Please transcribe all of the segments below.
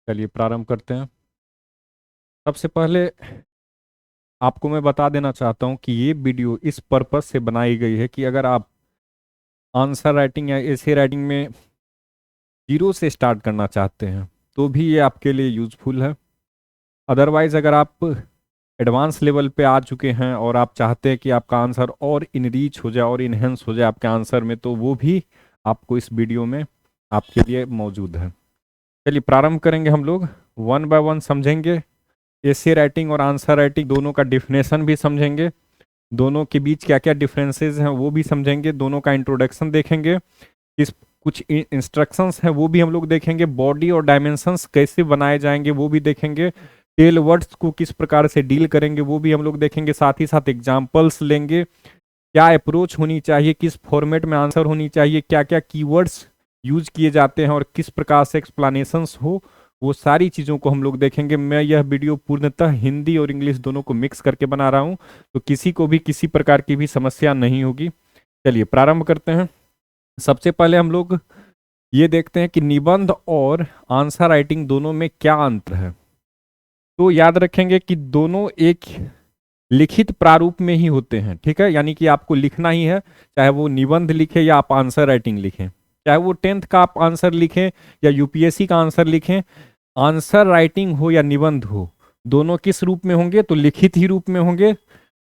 चलिए प्रारंभ करते हैं। सबसे पहले आपको मैं बता देना चाहता हूं कि ये वीडियो इस पर्पस से बनाई गई है कि अगर आप आंसर राइटिंग या एसे राइटिंग में जीरो से स्टार्ट करना चाहते हैं तो भी ये आपके लिए यूजफुल है। अदरवाइज अगर आप एडवांस लेवल पे आ चुके हैं और आप चाहते हैं कि आपका आंसर और इनरीच हो जाए और इन्हेंस हो जाए आपके आंसर में, तो वो भी आपको इस वीडियो में आपके लिए मौजूद है। चलिए प्रारंभ करेंगे। हम लोग वन बाय वन समझेंगे। एसे राइटिंग और आंसर राइटिंग दोनों का डिफिनेशन भी समझेंगे, दोनों के बीच क्या क्या डिफरेंसेस हैं वो भी समझेंगे, दोनों का इंट्रोडक्शन देखेंगे, इस कुछ इंस्ट्रक्शंस हैं वो भी हम लोग देखेंगे, बॉडी और डायमेंशंस कैसे बनाए जाएंगे वो भी देखेंगे, टेल वर्ड्स को किस प्रकार से डील करेंगे वो भी हम लोग देखेंगे, साथ ही साथ एग्जाम्पल्स लेंगे, क्या अप्रोच होनी चाहिए, किस फॉर्मेट में आंसर होनी चाहिए, क्या क्या कीवर्ड्स यूज किए जाते हैं और किस प्रकार से एक्सप्लेनेशंस हो, वो सारी चीज़ों को हम लोग देखेंगे। मैं यह वीडियो पूर्णतः हिंदी और इंग्लिश दोनों को मिक्स करके बना रहा हूँ, तो किसी को भी किसी प्रकार की भी समस्या नहीं होगी। चलिए प्रारंभ करते हैं। सबसे पहले हम लोग ये देखते हैं कि निबंध और आंसर राइटिंग दोनों में क्या अंतर है। तो याद रखेंगे कि दोनों एक लिखित प्रारूप में ही होते हैं, ठीक है, यानी कि आपको लिखना ही है, चाहे वो निबंध लिखे या आप आंसर राइटिंग लिखें, चाहे वो 10th का आप आंसर लिखें या यूपीएससी का आंसर लिखें, आंसर राइटिंग हो या निबंध हो, दोनों किस रूप में होंगे, तो लिखित ही रूप में होंगे।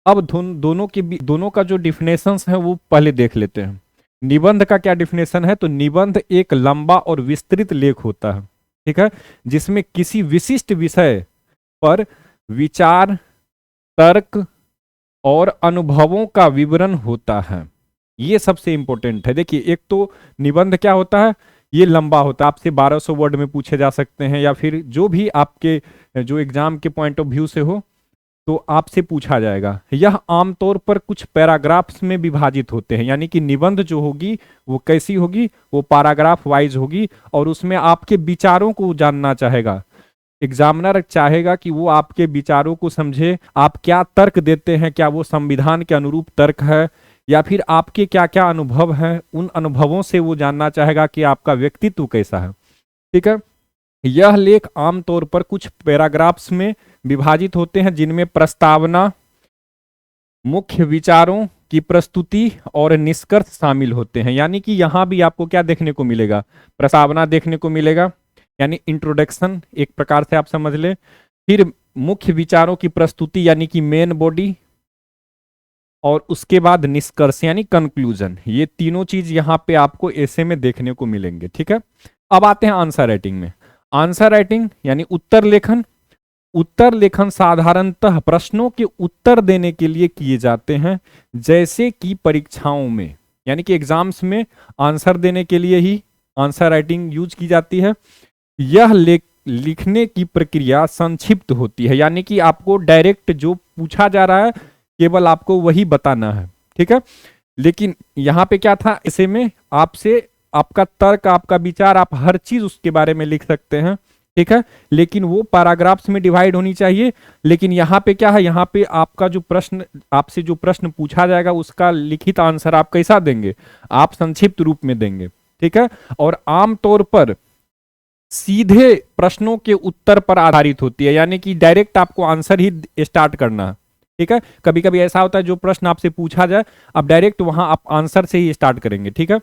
अब दोनों का जो डिफिनेशन है वो पहले देख लेते हैं। निबंध का क्या डिफिनेशन है, तो निबंध एक लंबा और विस्तृत लेख होता है, ठीक है, जिसमें किसी विशिष्ट विषय पर विचार, तर्क और अनुभवों का विवरण होता है। ये सबसे इंपॉर्टेंट है। देखिए, एक तो निबंध क्या होता है, ये लंबा होता है, आपसे 1200 वर्ड में पूछे जा सकते हैं या फिर जो भी आपके जो एग्जाम के पॉइंट ऑफ व्यू से हो तो आपसे पूछा जाएगा। यह आमतौर पर कुछ पैराग्राफ्स में विभाजित होते हैं, यानी कि निबंध जो होगी वो कैसी होगी, वो पैराग्राफ वाइज होगी और उसमें आपके विचारों को जानना चाहेगा। एग्जामिनर चाहेगा कि वो आपके विचारों को समझे, आप क्या तर्क देते हैं, क्या वो संविधान के अनुरूप तर्क है या फिर आपके क्या क्या अनुभव हैं, उन अनुभवों से वो जानना चाहेगा कि आपका व्यक्तित्व कैसा है, ठीक है। यह लेख आमतौर पर कुछ पैराग्राफ्स में विभाजित होते हैं जिनमें प्रस्तावना, मुख्य विचारों की प्रस्तुति और निष्कर्ष शामिल होते हैं। यानी कि यहां भी आपको क्या देखने को मिलेगा, प्रस्तावना देखने को मिलेगा, यानी इंट्रोडक्शन एक प्रकार से आप समझ ले, फिर मुख्य विचारों की प्रस्तुति यानी कि मेन बॉडी, और उसके बाद निष्कर्ष यानी कंक्लूजन। ये तीनों चीज यहां पे आपको ऐसे में देखने को मिलेंगे, ठीक है। अब आते हैं आंसर राइटिंग में। आंसर राइटिंग यानी उत्तर लेखन। उत्तर लेखन साधारणतः प्रश्नों के उत्तर देने के लिए किए जाते हैं, जैसे कि परीक्षाओं में, यानी कि एग्जाम्स में आंसर देने के लिए ही आंसर राइटिंग यूज की जाती है। यह लिखने की प्रक्रिया संक्षिप्त होती है, यानी कि आपको डायरेक्ट जो पूछा जा रहा है केवल आपको वही बताना है, ठीक है। लेकिन यहां पे क्या था, ऐसे में आपसे आपका तर्क, आपका विचार, आप हर चीज उसके बारे में लिख सकते हैं, ठीक है, लेकिन वो पैराग्राफ्स में डिवाइड होनी चाहिए। लेकिन यहाँ पे क्या है, यहाँ पे आपका जो प्रश्न, आपसे जो प्रश्न पूछा जाएगा उसका लिखित आंसर आप कैसा देंगे, आप संक्षिप्त रूप में देंगे, ठीक है। और आमतौर पर सीधे प्रश्नों के उत्तर पर आधारित होती है, यानी कि डायरेक्ट आपको आंसर ही स्टार्ट करना है, ठीक है। कभी कभी ऐसा होता है जो प्रश्न आपसे पूछा जाए आप डायरेक्ट वहां आप आंसर से ही स्टार्ट करेंगे, ठीक है।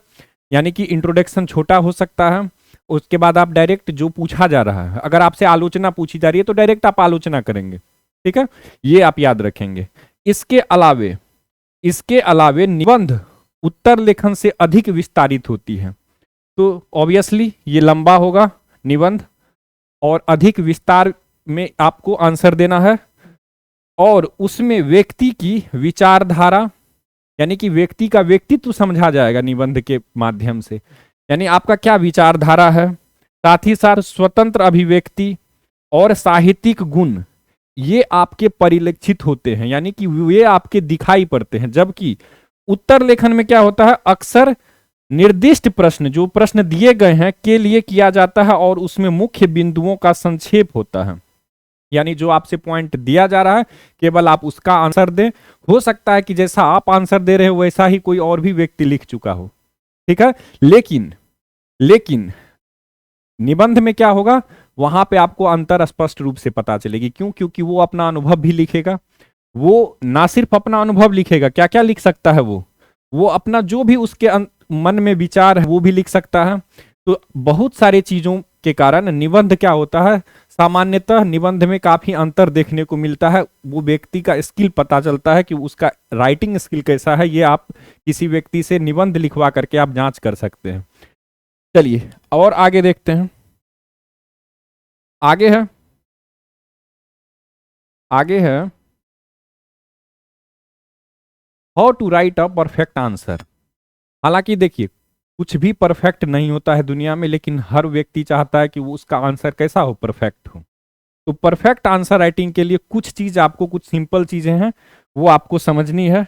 यानी कि इंट्रोडक्शन छोटा हो सकता है, उसके बाद आप डायरेक्ट जो पूछा जा रहा है, अगर आपसे आलोचना पूछी जा रही है तो डायरेक्ट आप आलोचना करेंगे, ठीक है, ये आप याद रखेंगे। इसके अलावे निबंध उत्तर लेखन से अधिक विस्तारित होती है, तो ऑब्वियसली ये लंबा होगा निबंध और अधिक विस्तार में आपको आंसर देना है, और उसमें व्यक्ति की विचारधारा यानी कि व्यक्ति का व्यक्तित्व समझा जाएगा निबंध के माध्यम से, यानी आपका क्या विचारधारा है, साथ ही साथ स्वतंत्र अभिव्यक्ति और साहित्यिक गुण ये आपके परिलक्षित होते हैं, यानी कि वे आपके दिखाई पड़ते हैं। जबकि उत्तर लेखन में क्या होता है, अक्सर निर्दिष्ट प्रश्न, जो प्रश्न दिए गए हैं के लिए किया जाता है और उसमें मुख्य बिंदुओं का संक्षेप होता है, यानी जो आपसे पॉइंट दिया जा रहा है केवल आप उसका आंसर दें। हो सकता है कि जैसा आप आंसर दे रहे हो वैसा ही कोई और भी व्यक्ति लिख चुका हो, ठीक है। लेकिन निबंध में क्या होगा, वहां पे आपको अंतर स्पष्ट रूप से पता चलेगी। क्यों? क्योंकि वो अपना अनुभव भी लिखेगा। वो ना सिर्फ अपना अनुभव लिखेगा, क्या क्या लिख सकता है वो अपना जो भी उसके मन में विचार है वो भी लिख सकता है। तो बहुत सारे चीजों के कारण निबंध क्या होता है, सामान्यतः निबंध में काफी अंतर देखने को मिलता है। वो व्यक्ति का स्किल पता चलता है कि उसका राइटिंग स्किल कैसा है, ये आप किसी व्यक्ति से निबंध लिखवा करके आप जांच कर सकते हैं। चलिए और आगे देखते हैं। आगे है आगे है how to write a perfect answer. हालांकि देखिए, कुछ भी परफेक्ट नहीं होता है दुनिया में, लेकिन हर व्यक्ति चाहता है कि वो उसका आंसर कैसा हो, परफेक्ट हो। तो परफेक्ट आंसर राइटिंग के लिए कुछ चीज आपको, कुछ सिंपल चीजें हैं वो आपको समझनी है।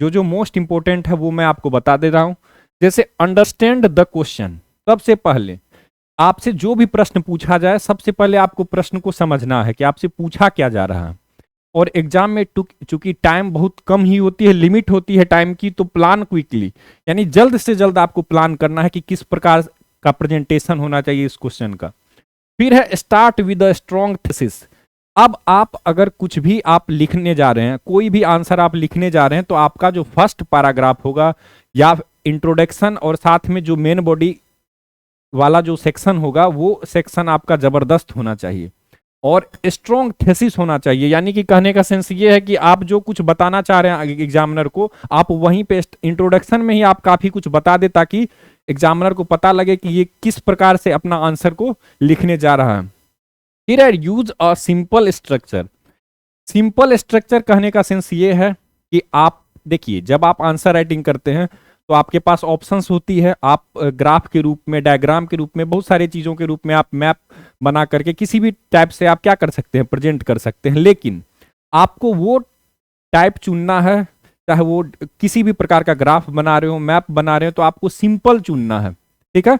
जो जो मोस्ट इंपॉर्टेंट है वो मैं आपको बता दे रहा हूं। जैसे अंडरस्टैंड द क्वेश्चन, सबसे पहले आपसे जो भी प्रश्न पूछा जाए, सबसे पहले आपको प्रश्न को समझना है कि आपसे पूछा क्या जा रहा है। और एग्जाम में चूंकि टाइम बहुत कम ही होती है, लिमिट होती है टाइम की, तो प्लान क्विकली, यानी जल्द से जल्द आपको प्लान करना है कि किस प्रकार का प्रेजेंटेशन होना चाहिए इस क्वेश्चन का। फिर है start with a strong thesis. अब आप अगर कुछ भी आप लिखने जा रहे हैं, कोई भी आंसर आप लिखने जा रहे हैं, तो आपका जो फर्स्ट पैराग्राफ होगा या इंट्रोडक्शन और साथ में जो मेन बॉडी वाला जो सेक्शन होगा, वो सेक्शन आपका जबरदस्त होना चाहिए और स्ट्रॉन्ग थेसिस होना चाहिए। यानी कि कहने का सेंस ये है कि आप जो कुछ बताना चाह रहे हैं एग्जामिनर को, आप वहीं पे इंट्रोडक्शन में ही आप काफी कुछ बता दे, ताकि एग्जामिनर को पता लगे कि ये किस प्रकार से अपना आंसर को लिखने जा रहा है। फिर है use a simple structure. Simple structure कहने का सेंस ये है कि आप देखिए, जब आप आंसर राइटिंग करते हैं तो आपके पास ऑप्शंस होती है। आप ग्राफ के रूप में, डायग्राम के रूप में, बहुत सारी चीजों के रूप में आप मैप बना करके किसी भी टाइप से आप क्या कर सकते हैं, प्रेजेंट कर सकते हैं। लेकिन आपको वो टाइप चुनना है, चाहे वो किसी भी प्रकार का ग्राफ बना रहे हो, मैप बना रहे हो, तो आपको सिंपल चुनना है, ठीक है,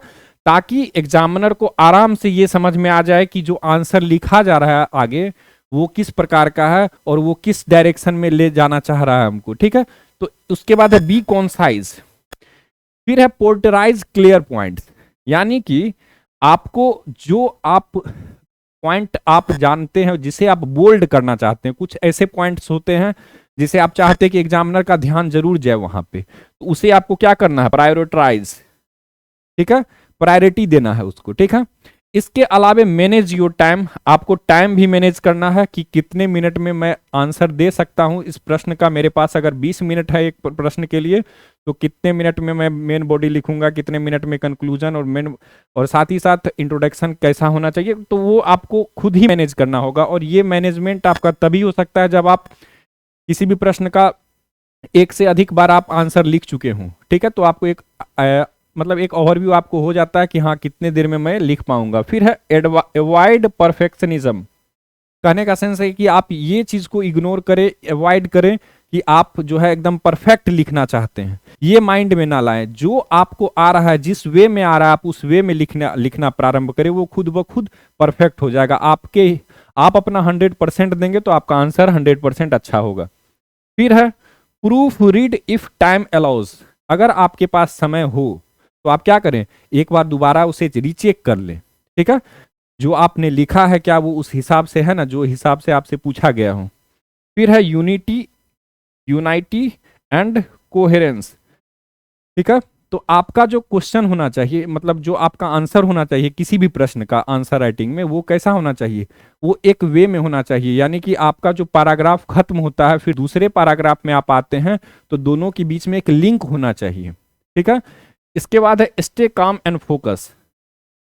ताकि एग्जामिनर को आराम से ये समझ में आ जाए कि जो आंसर लिखा जा रहा है आगे वो किस प्रकार का है और वो किस डायरेक्शन में ले जाना चाह रहा है हमको, ठीक है। तो उसके बाद है बी कॉन्साइज। फिर है पोर्टराइज क्लियर पॉइंट्स, यानी कि आपको जो आप पॉइंट आप जानते हैं, जिसे आप बोल्ड करना चाहते हैं, कुछ ऐसे पॉइंट्स होते हैं जिसे आप चाहते हैं कि एग्जामिनर का ध्यान जरूर जाए वहां पे, तो उसे आपको क्या करना है, प्रायोरिटाइज, ठीक है, प्रायोरिटी देना है उसको, ठीक है। इसके अलावा मैनेज योर टाइम, आपको टाइम भी मैनेज करना है कि कितने मिनट में मैं आंसर दे सकता हूं इस प्रश्न का। मेरे पास अगर 20 मिनट है एक प्रश्न के लिए, तो कितने मिनट में मैं मेन बॉडी लिखूंगा, कितने मिनट में कंक्लूजन और मेन, और साथ ही साथ इंट्रोडक्शन कैसा होना चाहिए, तो वो आपको खुद ही मैनेज करना होगा। और ये मैनेजमेंट आपका तभी हो सकता है जब आप किसी भी प्रश्न का एक से अधिक बार आप आंसर लिख चुके हों, ठीक है। तो आपको एक मतलब एक ओवरव्यू आपको हो जाता है कि हाँ कितने देर में मैं लिख पाऊंगा। फिर है अवॉइड परफेक्शनिज्म। कहने का सेंस है कि आप ये चीज को इग्नोर करें, अवॉइड करें कि आप जो है एकदम परफेक्ट लिखना चाहते हैं, ये माइंड में ना लाएं। जो आपको आ रहा है, जिस वे में आ रहा है, आप उस वे में लिखना प्रारंभ करें, वो खुद ब खुद परफेक्ट हो जाएगा। आप अपना 100% देंगे तो आपका आंसर 100% अच्छा होगा। फिर है proof read if time allows. अगर आपके पास समय हो तो आप क्या करें, एक बार दोबारा उसे रीचेक कर लें, ठीक है, जो आपने लिखा है क्या वो उस हिसाब से है ना, जो हिसाब से आपसे पूछा गया हो। फिर है यूनाइटी एंड कोहेरेंस, ठीक है। तो आपका जो क्वेश्चन होना चाहिए, मतलब जो आपका आंसर होना चाहिए किसी भी प्रश्न का आंसर राइटिंग में, वो कैसा होना चाहिए, वो एक वे में होना चाहिए। यानी कि आपका जो पैराग्राफ खत्म होता है, फिर दूसरे पैराग्राफ में आप आते हैं, तो दोनों के बीच में एक लिंक होना चाहिए, ठीक है। इसके बाद है स्टे काम एंड फोकस।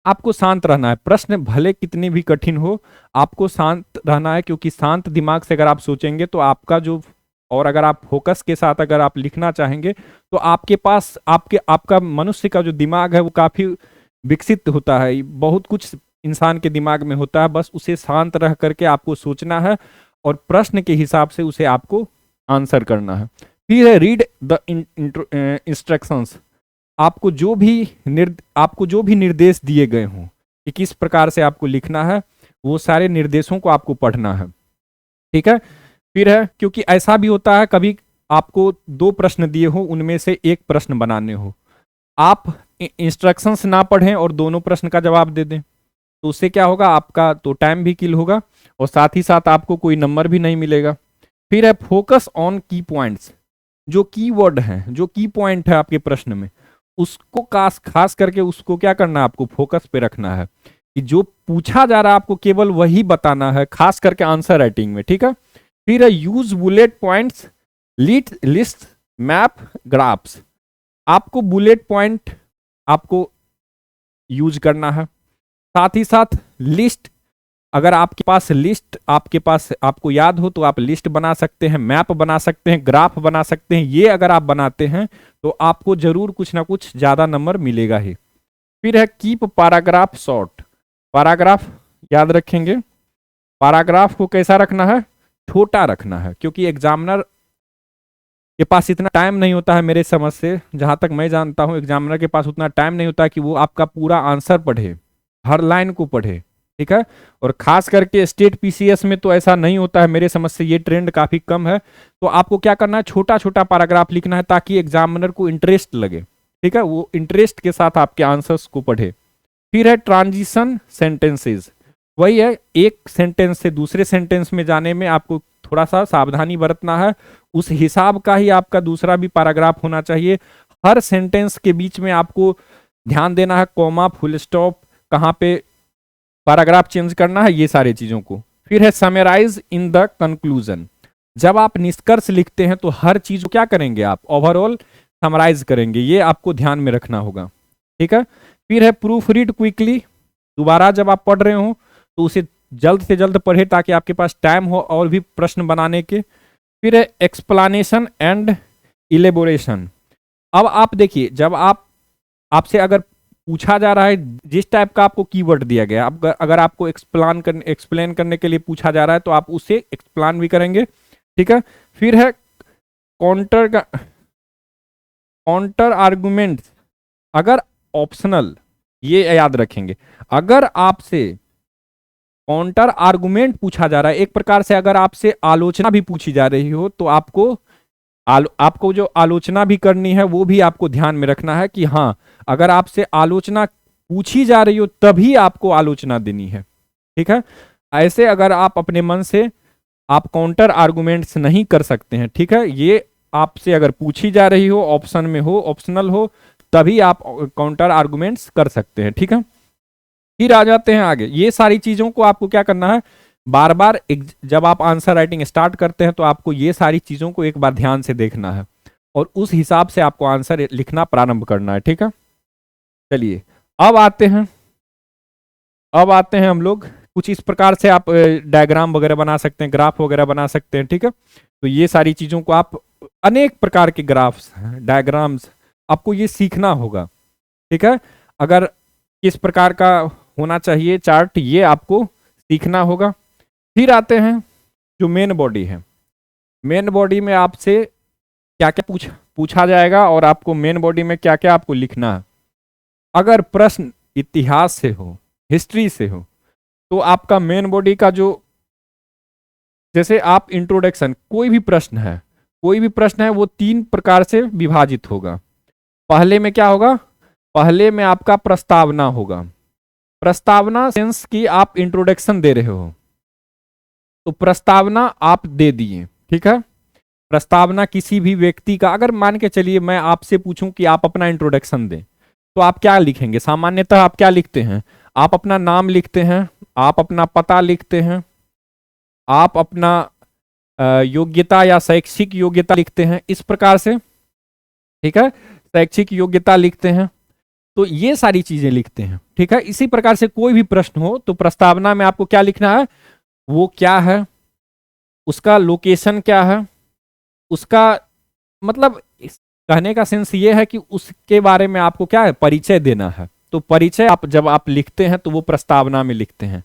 आपको शांत रहना है, प्रश्न भले कितने भी कठिन हो, आपको शांत रहना है, क्योंकि शांत दिमाग से अगर आप सोचेंगे तो आपका जो, और अगर आप फोकस के साथ अगर आप लिखना चाहेंगे तो आपके पास आपका मनुष्य का जो दिमाग है वो काफी विकसित होता है। बहुत कुछ इंसान के दिमाग में होता है, बस उसे शांत रह करके आपको सोचना है और प्रश्न के हिसाब से उसे आपको आंसर करना है। फिर है रीड द इंस्ट्रक्शंस। आपको जो भी निर्देश दिए गए हों कि किस प्रकार से आपको लिखना है, वो सारे निर्देशों को आपको पढ़ना है, ठीक है। फिर है, क्योंकि ऐसा भी होता है कभी आपको 2 प्रश्न दिए हो, उनमें से एक प्रश्न बनाने हो, आप इंस्ट्रक्शंस ना पढ़ें और दोनों प्रश्न का जवाब दे दें, तो उससे क्या होगा, आपका तो टाइम भी किल होगा और साथ ही साथ आपको कोई नंबर भी नहीं मिलेगा। फिर है फोकस ऑन की पॉइंट्स, जो कीवर्ड है, जो की पॉइंट है आपके प्रश्न में, उसको खास खास करके उसको क्या करना है, आपको फोकस पे रखना है कि जो पूछा जा रहा है आपको केवल वही बताना है, खास करके आंसर राइटिंग में, ठीक है। फिर है use bullet points, list, map, graphs. आपको बुलेट पॉइंट आपको यूज करना है, साथ ही साथ लिस्ट, अगर आपके पास लिस्ट आपके पास आपको याद हो तो आप लिस्ट बना सकते हैं, मैप बना सकते हैं, ग्राफ बना सकते हैं। ये अगर आप बनाते हैं तो आपको जरूर कुछ ना कुछ ज्यादा नंबर मिलेगा ही। फिर है कीप पैराग्राफ शॉर्ट, पैराग्राफ याद रखेंगे, पैराग्राफ को कैसा रखना है, छोटा रखना है, क्योंकि एग्जामिनर के पास इतना टाइम नहीं होता है, मेरे समझ से जहां तक मैं जानता हूं एग्जामिनर के पास उतना टाइम नहीं होता है कि वो आपका पूरा आंसर पढ़े, हर लाइन को पढ़े, ठीक है। और खास करके स्टेट पीसीएस में तो ऐसा नहीं होता है, मेरे समझ से ये ट्रेंड काफी कम है। तो आपको क्या करना है, छोटा छोटा पैराग्राफ लिखना है ताकि एग्जामिनर को इंटरेस्ट लगे, ठीक है, वो इंटरेस्ट के साथ आपके आंसर्स को पढ़े। फिर है ट्रांजिशन सेंटेंसेस, वही है, एक सेंटेंस से दूसरे सेंटेंस में जाने में आपको थोड़ा सा सावधानी बरतना है, उस हिसाब का ही आपका दूसरा भी पैराग्राफ होना चाहिए। हर सेंटेंस के बीच में आपको ध्यान देना है, कॉमा, फुल स्टॉप, कहाँ पे पैराग्राफ चेंज करना है, ये सारी चीजों को। फिर है समराइज इन द कंक्लूजन, जब आप निष्कर्ष लिखते हैं तो हर चीज को क्या करेंगे, आप ओवरऑल समराइज करेंगे, ये आपको ध्यान में रखना होगा, ठीक है। फिर है प्रूफ रीड क्विकली, दोबारा जब आप पढ़ रहे हो तो उसे जल्द से जल्द पढ़े ताकि आपके पास टाइम हो और भी प्रश्न बनाने के। फिर है एक्सप्लानेशन एंड इलेबोरेशन, अब आप देखिए, जब आपसे अगर पूछा जा रहा है, जिस टाइप का आपको कीवर्ड दिया गया, अगर आपको एक्सप्लेन करने के लिए पूछा जा रहा है तो आप उसे एक्सप्लेन भी करेंगे, ठीक है। फिर है काउंटर आर्गुमेंट, अगर ऑप्शनल, ये याद रखेंगे, अगर आपसे काउंटर आर्गुमेंट पूछा जा रहा है, एक प्रकार से अगर आपसे आलोचना भी पूछी जा रही हो तो आपको जो आलोचना भी करनी है वो भी आपको ध्यान में रखना है कि हाँ, अगर आपसे आलोचना पूछी जा रही हो तभी आपको आलोचना देनी है, ठीक है। ऐसे अगर आप अपने मन से आप काउंटर आर्गुमेंट्स नहीं कर सकते हैं, ठीक है। ये आपसे अगर पूछी जा रही हो, ऑप्शन में हो, ऑप्शनल हो, तभी आप काउंटर आर्गुमेंट्स कर सकते हैं, ठीक है। फिर आ जाते हैं आगे, ये सारी चीजों को आपको क्या करना है, बार बार जब आप आंसर राइटिंग स्टार्ट करते हैं तो आपको ये सारी चीजों को एक बार ध्यान से देखना है और उस हिसाब से आपको आंसर लिखना प्रारंभ करना है, ठीक है। चलिए अब आते हैं हम लोग कुछ इस प्रकार से, आप डायग्राम वगैरह बना सकते हैं, ग्राफ वगैरह बना सकते हैं, ठीक है। तो ये सारी चीजों को आप, अनेक प्रकार के ग्राफ्स, डायग्राम्स, आपको ये सीखना होगा, ठीक है। अगर किस प्रकार का होना चाहिए चार्ट, ये आपको सीखना होगा। फिर आते हैं जो मेन बॉडी है, मेन बॉडी में आपसे क्या क्या पूछा जाएगा और आपको मेन बॉडी में क्या क्या आपको लिखना है। अगर प्रश्न इतिहास से हो, हिस्ट्री से हो, तो आपका मेन बॉडी का जो, जैसे आप इंट्रोडक्शन, कोई भी प्रश्न है वो 3 प्रकार से विभाजित होगा। पहले में क्या होगा, पहले में आपका प्रस्तावना होगा, प्रस्तावना सेंस की आप इंट्रोडक्शन दे रहे हो, तो प्रस्तावना आप दे दिए, ठीक है। प्रस्तावना किसी भी व्यक्ति का, अगर मान के चलिए मैं आपसे पूछूं कि आप अपना इंट्रोडक्शन दें, तो आप क्या लिखेंगे, सामान्यतः आप क्या लिखते हैं, आप अपना नाम लिखते हैं, आप अपना पता लिखते हैं, आप अपना योग्यता या शैक्षिक योग्यता लिखते हैं, इस प्रकार से, ठीक है, शैक्षिक योग्यता लिखते हैं, तो ये सारी चीजें लिखते हैं, ठीक है। इसी प्रकार से कोई भी प्रश्न हो तो प्रस्तावना में आपको क्या लिखना है, वो क्या है, उसका लोकेशन क्या है, उसका मतलब कहने का सेंस ये है कि उसके बारे में आपको क्या है, परिचय देना है। तो परिचय आप जब आप लिखते हैं तो वो प्रस्तावना में लिखते हैं।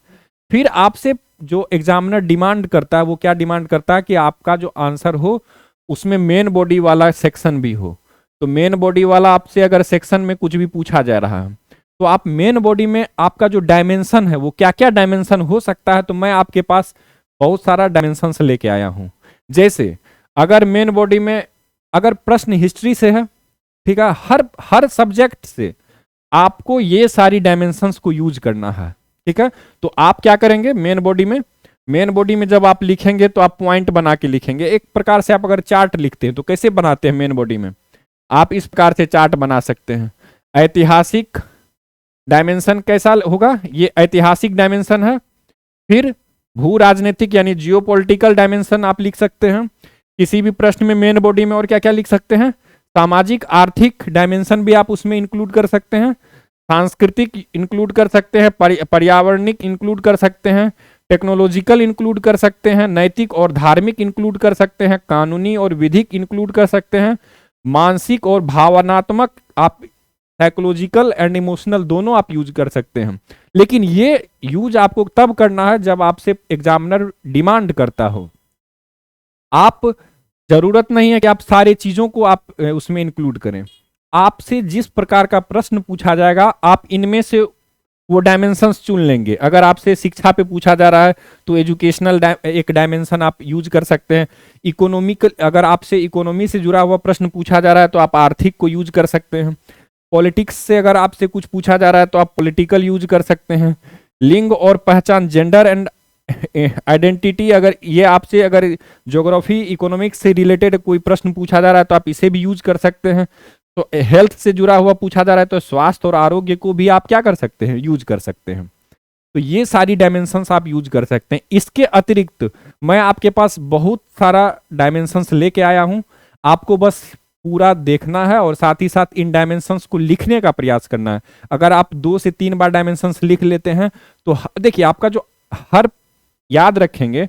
फिर आपसे जो एग्जामिनर डिमांड करता है, वो क्या डिमांड करता है कि आपका जो आंसर हो उसमें मेन बॉडी वाला सेक्शन भी हो। तो मेन बॉडी वाला आपसे अगर सेक्शन में कुछ भी पूछा जा रहा है तो आप मेन बॉडी में आपका जो डायमेंशन है, वो क्या क्या डायमेंशन हो सकता है, तो मैं आपके पास बहुत सारा डायमेंशन लेके आया हूं। जैसे अगर मेन बॉडी में अगर प्रश्न हिस्ट्री से है, ठीक है, हर सब्जेक्ट से आपको ये सारी डायमेंशंस को यूज करना है, ठीक है, तो आप क्या करेंगे मेन बॉडी में जब आप लिखेंगे तो आप पॉइंट बना के लिखेंगे। एक प्रकार से आप अगर चार्ट लिखते हैं तो कैसे बनाते हैं मेन बॉडी में, आप इस प्रकार से चार्ट बना सकते हैं। ऐतिहासिक डायमेंशन कैसा होगा, ये ऐतिहासिक डायमेंशन है। फिर भू राजनीतिक यानी जियोपॉलिटिकल डायमेंशन आप लिख सकते हैं किसी भी प्रश्न में मेन बॉडी में। और क्या क्या लिख सकते हैं, सामाजिक आर्थिक डायमेंशन भी आप उसमें इंक्लूड कर सकते हैं, सांस्कृतिक इंक्लूड कर सकते हैं, पर्यावरणिक इंक्लूड कर सकते हैं, टेक्नोलॉजिकल इंक्लूड कर सकते हैं, नैतिक और धार्मिक इंक्लूड कर सकते हैं, कानूनी और विधिक इंक्लूड कर सकते हैं, मानसिक और भावनात्मक, आप साइकोलॉजिकल एंड इमोशनल दोनों आप यूज कर सकते हैं। लेकिन ये यूज आपको तब करना है जब आपसे एग्जामिनर डिमांड करता हो। आप जरूरत नहीं है कि आप सारे चीजों को आप उसमें इंक्लूड करें। आपसे जिस प्रकार का प्रश्न पूछा जाएगा आप इनमें से वो डायमेंशंस चुन लेंगे। अगर आपसे शिक्षा पे पूछा जा रहा है तो एजुकेशनल एक डायमेंशन आप यूज कर सकते हैं। इकोनॉमिकल, अगर आपसे इकोनॉमी से जुड़ा हुआ प्रश्न पूछा जा रहा है तो आप आर्थिक को यूज कर सकते हैं। पॉलिटिक्स से अगर आपसे कुछ पूछा जा रहा है तो आप पॉलिटिकल यूज कर सकते हैं। लिंग और पहचान, जेंडर एंड आइडेंटिटी, अगर ये आपसे अगर ज्योग्राफी इकोनॉमिक्स से रिलेटेड कोई प्रश्न पूछा जा रहा है तो आप इसे भी यूज कर सकते हैं। तो हेल्थ से जुड़ा हुआ पूछा जा रहा है तो स्वास्थ्य और आरोग्य को भी आप क्या कर सकते हैं, यूज कर सकते हैं। तो ये सारी डायमेंशंस आप यूज कर सकते हैं। इसके अतिरिक्त मैं आपके पास बहुत सारा डायमेंशंस लेके आया हूं, आपको बस पूरा देखना है और साथ ही साथ इन डायमेंशंस को लिखने का प्रयास करना है। अगर आप 2 से 3 बार डायमेंशंस लिख लेते हैं तो देखिए आपका जो हर, याद रखेंगे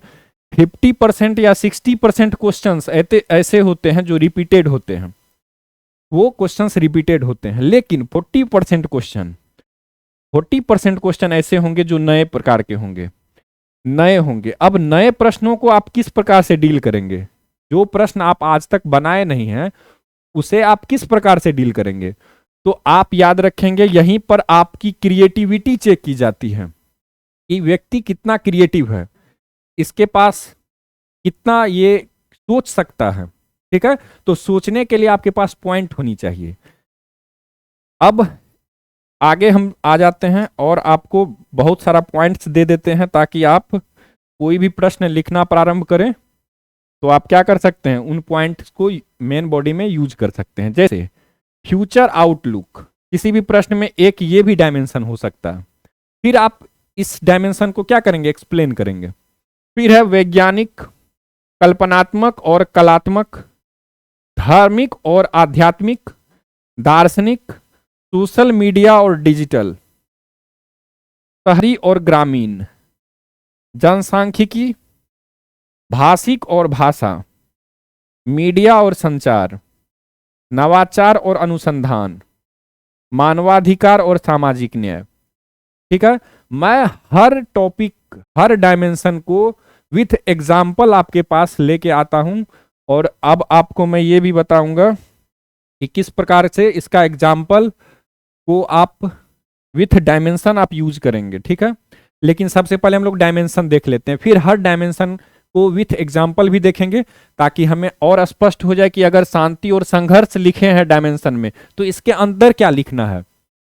50% या 60% क्वेश्चंस ऐसे होते हैं जो रिपीटेड होते हैं, वो क्वेश्चंस रिपीटेड होते हैं। लेकिन 40% क्वेश्चन ऐसे होंगे जो नए प्रकार के होंगे, नए होंगे। अब नए प्रश्नों को आप किस प्रकार से डील करेंगे, जो प्रश्न आप आज तक बनाए नहीं हैं उसे आप किस प्रकार से डील करेंगे। तो आप याद रखेंगे यहीं पर आपकी क्रिएटिविटी चेक की जाती है कि व्यक्ति कितना क्रिएटिव है, इसके पास कितना ये सोच सकता है। ठीक है, तो सोचने के लिए आपके पास पॉइंट होनी चाहिए। अब आगे हम आ जाते हैं और आपको बहुत सारा पॉइंट्स दे देते हैं ताकि आप कोई भी प्रश्न लिखना प्रारंभ करें तो आप क्या कर सकते हैं, उन पॉइंट्स को मेन बॉडी में यूज कर सकते हैं। जैसे फ्यूचर आउटलुक, किसी भी प्रश्न में एक ये भी डायमेंशन हो सकता है। फिर आप इस डायमेंशन को क्या करेंगे, एक्सप्लेन करेंगे। फिर है वैज्ञानिक, कल्पनात्मक और कलात्मक, धार्मिक और आध्यात्मिक, दार्शनिक, सोशल मीडिया और डिजिटल, शहरी और ग्रामीण, जनसांख्यिकी, भाषिक और भाषा, मीडिया और संचार, नवाचार और अनुसंधान, मानवाधिकार और सामाजिक न्याय। ठीक है, मैं हर टॉपिक, हर डायमेंशन को विथ एग्जाम्पल आपके पास लेके आता हूं और अब आपको मैं ये भी बताऊंगा कि किस प्रकार से इसका एग्जाम्पल को आप विथ डायमेंशन आप यूज करेंगे। ठीक है, लेकिन सबसे पहले हम लोग डायमेंशन देख लेते हैं, फिर हर डायमेंशन को विथ एग्जाम्पल भी देखेंगे ताकि हमें और स्पष्ट हो जाए कि अगर शांति और संघर्ष लिखे हैं डायमेंशन में तो इसके अंदर क्या लिखना है।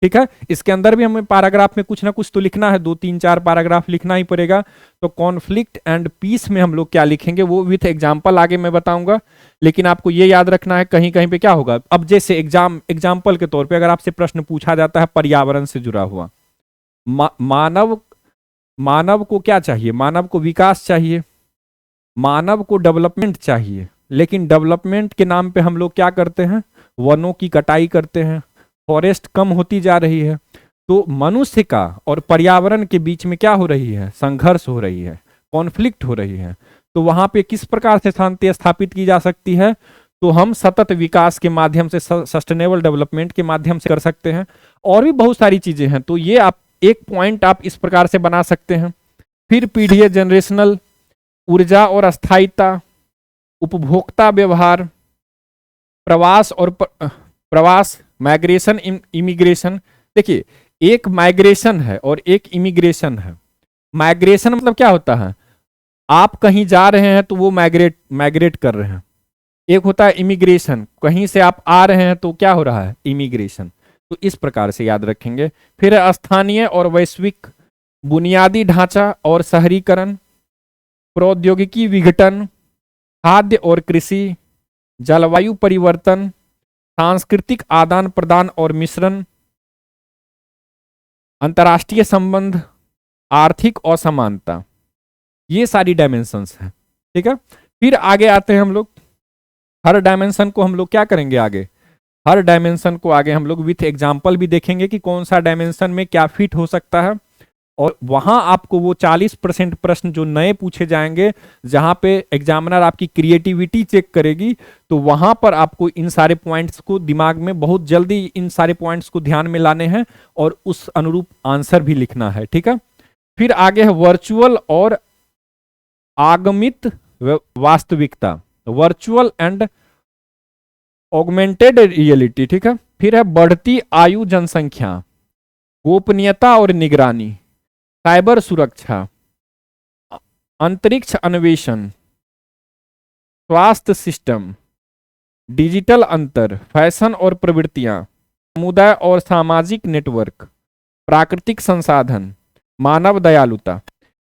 ठीक है, इसके अंदर भी हमें पैराग्राफ में कुछ ना कुछ तो लिखना है, 2 3 4 पैराग्राफ लिखना ही पड़ेगा। तो कॉन्फ्लिक्ट एंड पीस में हम लोग क्या लिखेंगे वो विथ एग्जाम्पल आगे मैं बताऊंगा। लेकिन आपको ये याद रखना है कहीं कहीं पे क्या होगा, अब जैसे एग्जाम्पल के तौर पे अगर आपसे प्रश्न पूछा जाता है पर्यावरण से जुड़ा हुआ, मानव को क्या चाहिए, मानव को विकास चाहिए, मानव को डेवलपमेंट चाहिए, लेकिन डेवलपमेंट के नाम पे हम लोग क्या करते हैं, वनों की कटाई करते हैं, फॉरेस्ट कम होती जा रही है। तो मनुष्य का और पर्यावरण के बीच में क्या हो रही है, संघर्ष हो रही है, कॉन्फ्लिक्ट हो रही है। तो वहां पे किस प्रकार से शांति स्थापित की जा सकती है, तो हम सतत विकास के माध्यम से, सस्टेनेबल डेवलपमेंट के माध्यम से कर सकते हैं। और भी बहुत सारी चीजें हैं, तो ये आप एक पॉइंट आप इस प्रकार से बना सकते हैं। फिर पीढ़ी जनरेशनल, ऊर्जा और स्थायित्व, उपभोक्ता व्यवहार, प्रवास और प्रवास, माइग्रेशन, इमिग्रेशन। देखिए एक माइग्रेशन है और एक इमिग्रेशन है। माइग्रेशन मतलब क्या होता है, आप कहीं जा रहे हैं तो वो माइग्रेट कर रहे हैं। एक होता है इमिग्रेशन, कहीं से आप आ रहे हैं तो क्या हो रहा है, इमिग्रेशन। तो इस प्रकार से याद रखेंगे। फिर स्थानीय और वैश्विक, बुनियादी ढांचा और शहरीकरण, प्रौद्योगिकी विघटन, खाद्य और कृषि, जलवायु परिवर्तन, सांस्कृतिक आदान प्रदान और मिश्रण, अंतर्राष्ट्रीय संबंध, आर्थिक असमानता। ये सारी डायमेंशंस हैं। ठीक है, फिर आगे आते हैं हम लोग। हर डायमेंशन को हम लोग क्या करेंगे आगे, हर डायमेंशन को आगे हम लोग विथ एग्जांपल भी देखेंगे कि कौन सा डायमेंशन में क्या फिट हो सकता है। और वहां आपको वो 40% प्रश्न जो नए पूछे जाएंगे, जहां पे एग्जामिनर आपकी क्रिएटिविटी चेक करेगी, तो वहां पर आपको इन सारे पॉइंट्स को दिमाग में बहुत जल्दी इन सारे पॉइंट्स को ध्यान में लाने हैं और उस अनुरूप आंसर भी लिखना है। ठीक है, फिर आगे है वर्चुअल और आगमित वास्तविकता, वर्चुअल एंड ऑगमेंटेड रियलिटी। ठीक है, फिर है बढ़ती आयु जनसंख्या, गोपनीयता और निगरानी, साइबर सुरक्षा, अंतरिक्ष अन्वेषण, स्वास्थ्य सिस्टम, डिजिटल अंतर, फैशन और प्रवृत्तियां, समुदाय और सामाजिक नेटवर्क, प्राकृतिक संसाधन, मानव दयालुता।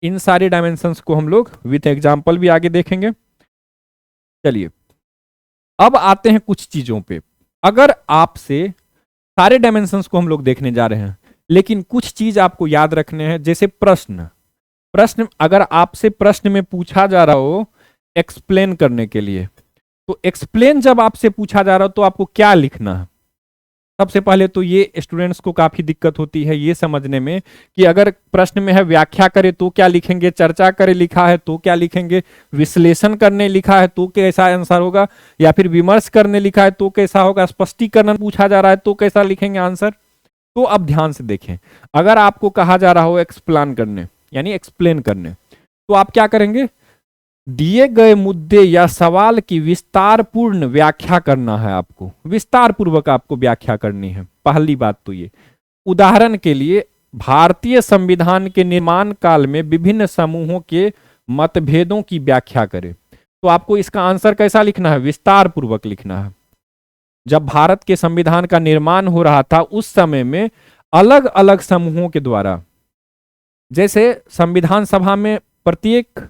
इन सारे डायमेंशंस को हम लोग विथ एग्जांपल भी आगे देखेंगे। चलिए अब आते हैं कुछ चीजों पे। अगर आपसे सारे डायमेंशंस को हम लोग देखने जा रहे हैं, लेकिन कुछ चीज आपको याद रखने हैं, जैसे प्रश्न अगर आपसे प्रश्न में पूछा जा रहा हो एक्सप्लेन करने के लिए, तो एक्सप्लेन जब आपसे पूछा जा रहा हो तो आपको क्या लिखना है। सबसे पहले तो ये स्टूडेंट्स को काफी दिक्कत होती है ये समझने में कि अगर प्रश्न में है व्याख्या करे तो क्या लिखेंगे, चर्चा करे लिखा है तो क्या लिखेंगे, विश्लेषण करने लिखा है तो कैसा आंसर होगा, या फिर विमर्श करने लिखा है तो कैसा होगा, स्पष्टीकरण पूछा जा रहा है तो कैसा लिखेंगे आंसर। तो अब ध्यान से देखें, अगर आपको कहा जा रहा हो एक्सप्लेन करने यानी एक्सप्लेन करने, तो आप क्या करेंगे, दिए गए मुद्दे या सवाल की विस्तार पूर्ण व्याख्या करना है। आपको विस्तार पूर्वक आपको व्याख्या करनी है। पहली बात तो ये, उदाहरण के लिए भारतीय संविधान के निर्माण काल में विभिन्न समूहों के मतभेदों की व्याख्या करें। तो आपको इसका आंसर कैसा लिखना है, विस्तार पूर्वक लिखना है। जब भारत के संविधान का निर्माण हो रहा था उस समय में अलग अलग समूहों के द्वारा, जैसे संविधान सभा में प्रत्येक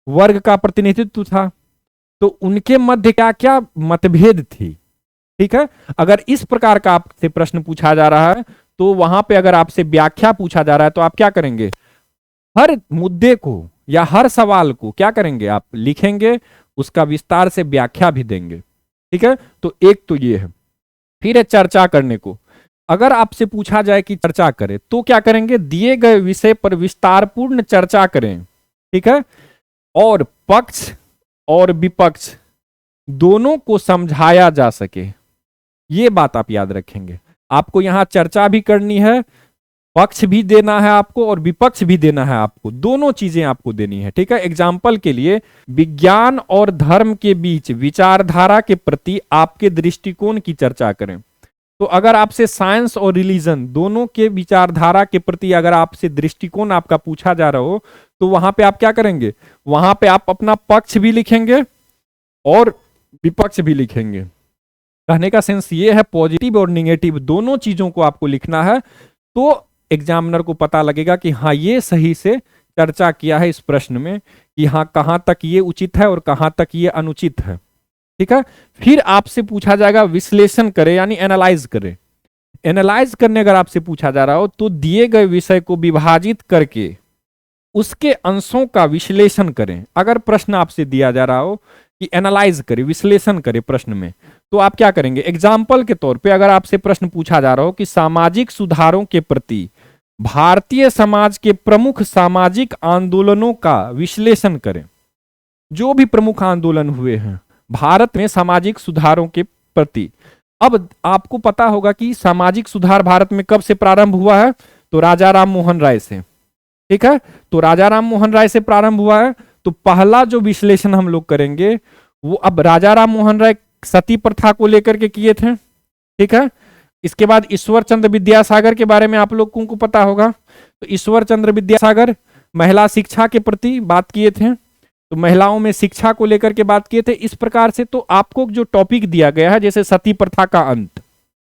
वर्ग का प्रतिनिधित्व था, तो उनके मध्य क्या क्या मतभेद थी। ठीक है, अगर इस प्रकार का आपसे प्रश्न पूछा जा रहा है तो वहां पे अगर आपसे व्याख्या पूछा जा रहा है तो आप क्या करेंगे, हर मुद्दे को या हर सवाल को क्या करेंगे, आप लिखेंगे, उसका विस्तार से व्याख्या भी देंगे। ठीक है, तो एक तो ये है। फिर है चर्चा करने को। अगर आपसे पूछा जाए कि चर्चा करें तो क्या करेंगे, दिए गए विषय पर विस्तारपूर्ण चर्चा करें। ठीक है, और पक्ष और विपक्ष दोनों को समझाया जा सके, ये बात आप याद रखेंगे। आपको यहां चर्चा भी करनी है, पक्ष भी देना है आपको और विपक्ष भी देना है आपको, दोनों चीजें आपको देनी है। ठीक है, एग्जाम्पल के लिए विज्ञान और धर्म के बीच विचारधारा के प्रति आपके दृष्टिकोण की चर्चा करें। तो अगर आपसे साइंस और रिलीजन दोनों के विचारधारा के प्रति अगर आपसे दृष्टिकोण आपका पूछा जा रहा हो तो वहां पे आप क्या करेंगे, वहां पे आप अपना पक्ष भी लिखेंगे और विपक्ष भी लिखेंगे। कहने का सेंस ये है, पॉजिटिव और निगेटिव दोनों चीजों को आपको लिखना है, तो एग्जामिनर को पता लगेगा कि हाँ ये सही से चर्चा किया है इस प्रश्न में, कि हाँ कहां तक ये उचित है और कहां तक ये अनुचित है। ठीक है, फिर आपसे पूछा जाएगा विश्लेषण करें यानी एनालाइज करें। एनालाइज करने अगर आपसे पूछा जा रहा हो तो दिए गए विषय को विभाजित करके उसके अंशों का विश्लेषण करें। अगर प्रश्न आपसे दिया जा रहा हो कि एनालाइज करें, विश्लेषण करें प्रश्न में, तो आप क्या करेंगे, एग्जाम्पल के तौर पे अगर आपसे प्रश्न पूछा जा रहा हो कि सामाजिक सुधारों के प्रति भारतीय समाज के प्रमुख सामाजिक आंदोलनों का विश्लेषण करें। जो भी प्रमुख आंदोलन हुए हैं भारत में सामाजिक सुधारों के प्रति, अब आपको पता होगा कि सामाजिक सुधार भारत में कब से प्रारंभ हुआ है, तो राजा राम मोहन राय से। ठीक है, तो राजा राम मोहन राय से प्रारंभ हुआ है, तो पहला जो विश्लेषण हम लोग करेंगे वो, अब राजा राम मोहन राय सती प्रथा को लेकर के किए थे। ठीक है, इसके बाद ईश्वर चंद्र विद्यासागर के बारे में आप लोगों को पता होगा, तो ईश्वर चंद्र विद्यासागर महिला शिक्षा के प्रति बात किए थे, तो महिलाओं में शिक्षा को लेकर के बात किए थे। इस प्रकार से तो आपको जो टॉपिक दिया गया है, जैसे सती प्रथा का अंत,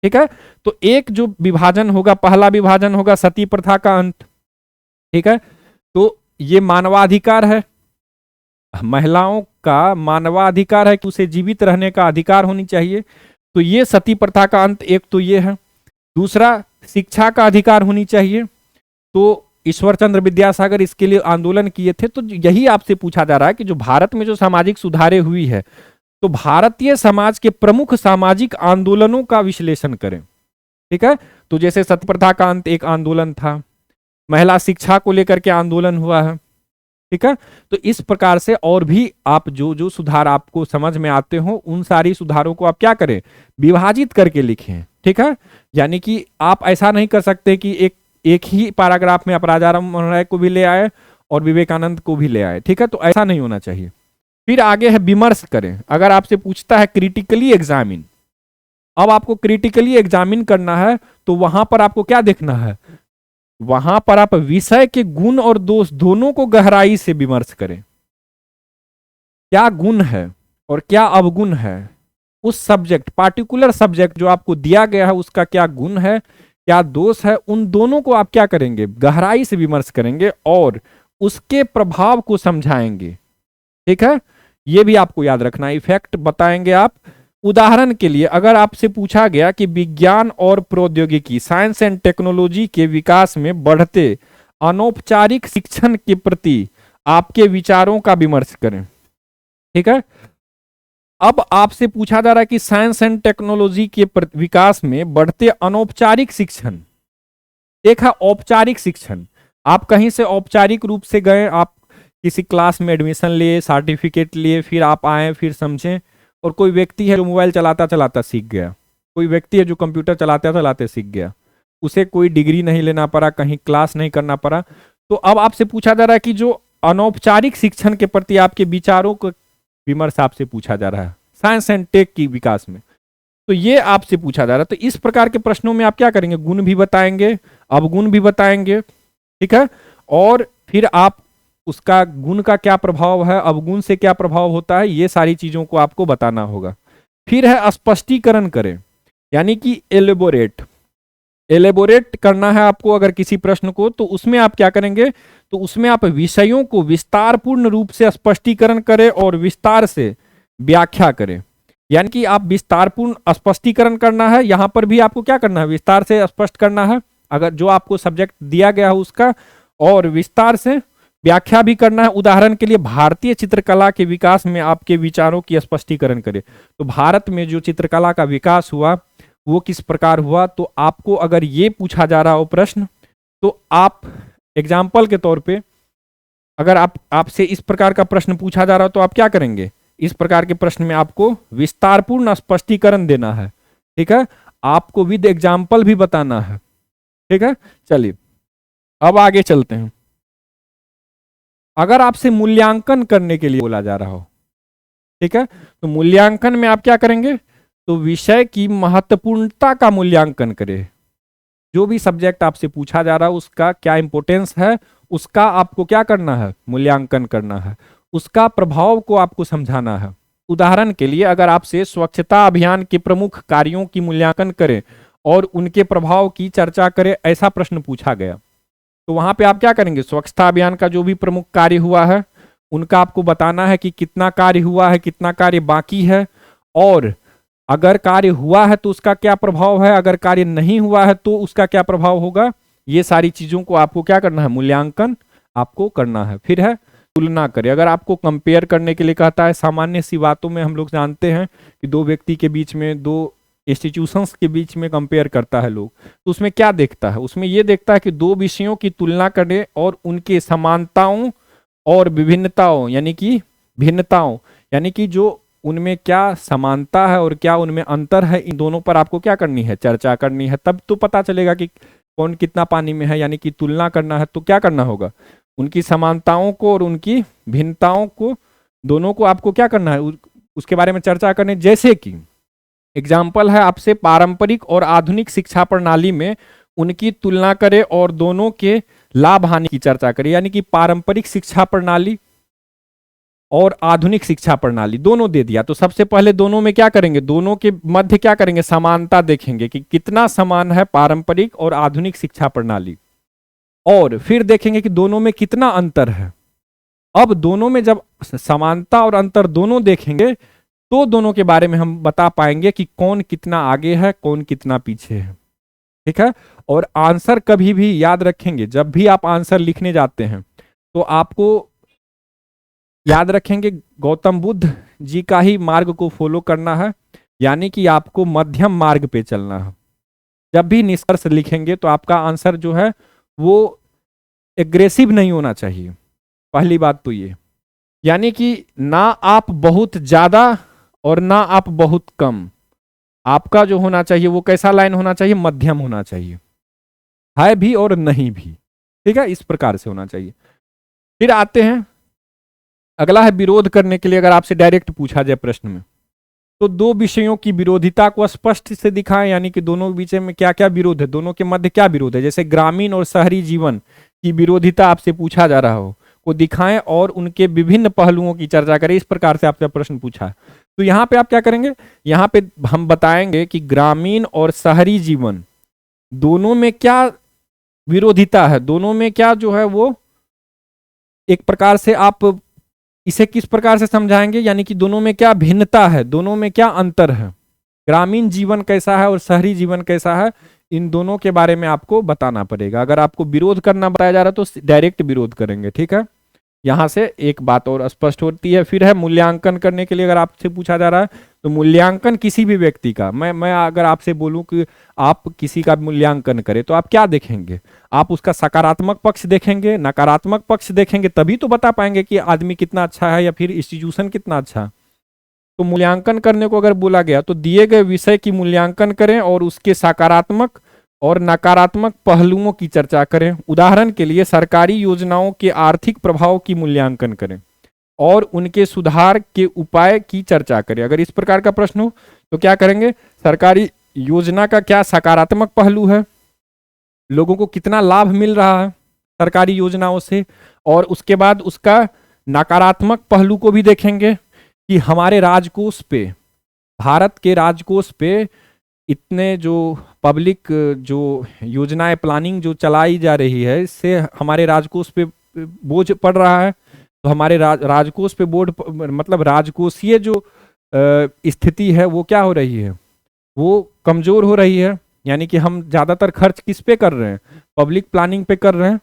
ठीक है, तो एक जो विभाजन होगा, पहला विभाजन होगा सती प्रथा का अंत। ठीक है, तो ये मानवाधिकार है, महिलाओं का मानवाधिकार है कि उसे जीवित रहने का अधिकार होनी चाहिए। तो ये सती प्रथा का अंत एक तो ये है। दूसरा, शिक्षा का अधिकार होनी चाहिए। तो ईश्वर चंद्र विद्यासागर इसके लिए आंदोलन किए थे। तो यही आपसे पूछा जा रहा है कि जो भारत में जो सामाजिक सुधारें हुई है, तो भारतीय समाज के प्रमुख सामाजिक आंदोलनों का विश्लेषण करें। ठीक है, तो जैसे सती प्रथा का अंत एक आंदोलन था, महिला शिक्षा को लेकर के आंदोलन हुआ है। ठीक है, तो इस प्रकार से और भी आप जो जो सुधार आपको समझ में आते हो, उन सारी सुधारों को आप क्या करें, विभाजित करके लिखें। ठीक है, यानी कि आप ऐसा नहीं कर सकते कि एक ही पैराग्राफ में आप राजाराम मोहन राय को भी ले आए और विवेकानंद को भी ले आए। ठीक है, तो ऐसा नहीं होना चाहिए। फिर आगे है विमर्श करें। अगर आपसे पूछता है क्रिटिकली एग्जामिन, अब आपको क्रिटिकली एग्जामिन करना है, तो वहां पर आपको क्या देखना है, वहां पर आप विषय के गुण और दोष दोनों को गहराई से विमर्श करें। क्या गुण है और क्या अवगुण है उस सब्जेक्ट, पार्टिकुलर सब्जेक्ट जो आपको दिया गया है, उसका क्या गुण है, क्या दोष है, उन दोनों को आप क्या करेंगे, गहराई से विमर्श करेंगे और उसके प्रभाव को समझाएंगे। ठीक है, यह भी आपको याद रखना, इफेक्ट बताएंगे आप। उदाहरण के लिए अगर आपसे पूछा गया कि विज्ञान और प्रौद्योगिकी, साइंस एंड टेक्नोलॉजी के विकास में बढ़ते अनौपचारिक शिक्षण के प्रति आपके विचारों का विमर्श करें। ठीक है, अब आपसे पूछा जा रहा है कि साइंस एंड टेक्नोलॉजी के विकास में बढ़ते अनौपचारिक शिक्षण। एक है औपचारिक शिक्षण, आप कहीं से औपचारिक रूप से गए, आप किसी क्लास में एडमिशन लिए, सर्टिफिकेट लिए, फिर आप आए, फिर समझें। और कोई व्यक्ति है जो मोबाइल चलाता चलाता सीख गया, कोई व्यक्ति है जो कंप्यूटर चलाते चलाते सीख गया, उसे कोई डिग्री नहीं लेना पड़ा, कहीं क्लास नहीं करना पड़ा। तो अब आपसे पूछा जा रहा है कि जो अनौपचारिक शिक्षण के प्रति आपके विचारों को विमर्श आपसे पूछा जा रहा है साइंस एंड टेक की विकास में, तो ये आपसे पूछा जा रहा है। तो इस प्रकार के प्रश्नों में आप क्या करेंगे, गुण भी बताएंगे, अवगुण भी बताएंगे। ठीक है, और फिर आप उसका गुण का क्या प्रभाव है, अवगुण से क्या प्रभाव होता है, ये सारी चीजों को आपको बताना होगा। फिर है स्पष्टीकरण करें, यानी कि एलेबोरेट करना है आपको अगर किसी प्रश्न को, तो उसमें आप क्या करेंगे, तो उसमें आप विषयों को विस्तारपूर्ण रूप से स्पष्टीकरण करें और विस्तार से व्याख्या करें। यानी कि आप विस्तारपूर्ण स्पष्टीकरण करना है, यहां पर भी आपको क्या करना है, विस्तार से स्पष्ट करना है अगर जो आपको सब्जेक्ट दिया गया है उसका, और विस्तार से व्याख्या भी करना है। उदाहरण के लिए भारतीय चित्रकला के विकास में आपके विचारों की स्पष्टीकरण करें। तो भारत में जो चित्रकला का विकास हुआ वो किस प्रकार हुआ, तो आपको अगर ये पूछा जा रहा हो प्रश्न, तो आप एग्जाम्पल के तौर पे अगर आपसे इस प्रकार का प्रश्न पूछा जा रहा हो, तो आप क्या करेंगे, इस प्रकार के प्रश्न में आपको विस्तारपूर्ण स्पष्टीकरण देना है। ठीक है, आपको विद एग्जाम्पल भी बताना है। ठीक है, चलिए अब आगे चलते हैं। अगर आपसे मूल्यांकन करने के लिए बोला जा रहा हो, ठीक है, तो मूल्यांकन में आप क्या करेंगे, तो विषय की महत्वपूर्णता का मूल्यांकन करें। जो भी सब्जेक्ट आपसे पूछा जा रहा है उसका क्या इंपॉर्टेंस है, उसका आपको क्या करना है, मूल्यांकन करना है, उसका प्रभाव को आपको समझाना है। उदाहरण के लिए अगर आपसे स्वच्छता अभियान के प्रमुख कार्यों की मूल्यांकन करें और उनके प्रभाव की चर्चा करें, ऐसा प्रश्न पूछा गया, तो वहां पे आप क्या करेंगे, स्वच्छता अभियान का जो भी प्रमुख कार्य हुआ है उनका आपको बताना है कि कितना कार्य हुआ है, कितना कार्य बाकी है, और अगर कार्य हुआ है तो उसका क्या प्रभाव है, अगर कार्य नहीं हुआ है तो उसका क्या प्रभाव होगा। ये सारी चीजों को आपको क्या करना है, मूल्यांकन आपको करना है। फिर है तुलना करें। अगर आपको कंपेयर करने के लिए कहता है, सामान्य सी बातों में हम लोग जानते हैं कि दो व्यक्ति के बीच में, दो इंस्टीट्यूशंस के बीच में कंपेयर करता है लोग, तो उसमें क्या देखता है, उसमें ये देखता है कि दो विषयों की तुलना करें और उनके समानताओं और विभिन्नताओं यानी कि भिन्नताओं, यानी कि जो उनमें क्या समानता है और क्या उनमें अंतर है, इन दोनों पर आपको क्या करनी है, चर्चा करनी है। तब तो पता चलेगा कि कौन कितना पानी में है, यानी कि तुलना करना है। तो क्या करना होगा, उनकी समानताओं को और उनकी भिन्नताओं को, दोनों को आपको क्या करना है, उसके बारे में चर्चा करनी। जैसे कि एग्जाम्पल है, आपसे पारंपरिक और आधुनिक शिक्षा प्रणाली में उनकी तुलना करें और दोनों के लाभ हानि की चर्चा करें। यानी कि पारंपरिक शिक्षा प्रणाली और आधुनिक शिक्षा प्रणाली दोनों दे दिया, तो सबसे पहले दोनों में क्या करेंगे, दोनों के मध्य क्या करेंगे, समानता देखेंगे कि कितना समान है पारंपरिक और आधुनिक शिक्षा प्रणाली। और फिर देखेंगे कि दोनों में कितना अंतर है। अब दोनों में जब समानता और अंतर दोनों देखेंगे तो दोनों के बारे में हम बता पाएंगे कि कौन कितना आगे है, कौन कितना पीछे है। ठीक है। और आंसर कभी भी याद रखेंगे, जब भी आप आंसर लिखने जाते हैं तो आपको याद रखेंगे गौतम बुद्ध जी का ही मार्ग को फॉलो करना है, यानी कि आपको मध्यम मार्ग पे चलना है। जब भी निष्कर्ष लिखेंगे तो आपका आंसर जो है वो एग्रेसिव नहीं होना चाहिए। पहली बात तो ये, यानी कि ना आप बहुत ज्यादा और ना आप बहुत कम, आपका जो होना चाहिए वो कैसा लाइन होना चाहिए, मध्यम होना चाहिए, है भी और नहीं भी। ठीक है, इस प्रकार से होना चाहिए। फिर आते हैं, अगला है विरोध करने के लिए। अगर आपसे डायरेक्ट पूछा जाए प्रश्न में तो दो विषयों की विरोधिता को स्पष्ट से दिखाएं, यानी कि दोनों बीच में क्या क्या विरोध है, दोनों के मध्य क्या विरोध है। जैसे ग्रामीण और शहरी जीवन की विरोधिता आपसे पूछा जा रहा हो को दिखाएं और उनके विभिन्न पहलुओं की चर्चा करें। इस प्रकार से आपसे प्रश्न पूछा है तो यहाँ पे आप क्या करेंगे, यहाँ पे हम बताएंगे कि ग्रामीण और शहरी जीवन दोनों में क्या विरोधिता है, दोनों में क्या जो है वो एक प्रकार से आप इसे किस प्रकार से समझाएंगे, यानी कि दोनों में क्या भिन्नता है, दोनों में क्या अंतर है, ग्रामीण जीवन कैसा है और शहरी जीवन कैसा है, इन दोनों के बारे में आपको बताना पड़ेगा। अगर आपको विरोध करना बताया जा रहा है तो डायरेक्ट विरोध करेंगे। ठीक है, यहां से एक बात और स्पष्ट होती है। फिर है मूल्यांकन करने के लिए। अगर आपसे पूछा जा रहा है तो मूल्यांकन किसी भी व्यक्ति का, मैं अगर आपसे बोलूं कि आप किसी का मूल्यांकन करें तो आप क्या देखेंगे, आप उसका सकारात्मक पक्ष देखेंगे, नकारात्मक पक्ष देखेंगे, तभी तो बता पाएंगे कि आदमी कितना अच्छा है या फिर इंस्टीट्यूशन कितना अच्छा है। तो मूल्यांकन करने को अगर बोला गया तो दिए गए विषय की मूल्यांकन करें और उसके सकारात्मक और नकारात्मक पहलुओं की चर्चा करें। उदाहरण के लिए सरकारी योजनाओं के आर्थिक प्रभाव की मूल्यांकन करें और उनके सुधार के उपाय की चर्चा करें। अगर इस प्रकार का प्रश्न हो तो क्या करेंगे, सरकारी योजना का क्या सकारात्मक पहलू है, लोगों को कितना लाभ मिल रहा है सरकारी योजनाओं से, और उसके बाद उसका नकारात्मक पहलू को भी देखेंगे कि हमारे राजकोष पे, भारत के राजकोष पे इतने जो पब्लिक जो योजनाएं प्लानिंग जो चलाई जा रही है, इससे हमारे राजकोष पे बोझ पड़ रहा है। तो हमारे राजकोष पे बोझ, मतलब राजकोषीय जो स्थिति है वो क्या हो रही है, वो कमजोर हो रही है। यानी कि हम ज्यादातर खर्च किस पे कर रहे हैं, पब्लिक प्लानिंग पे कर रहे हैं।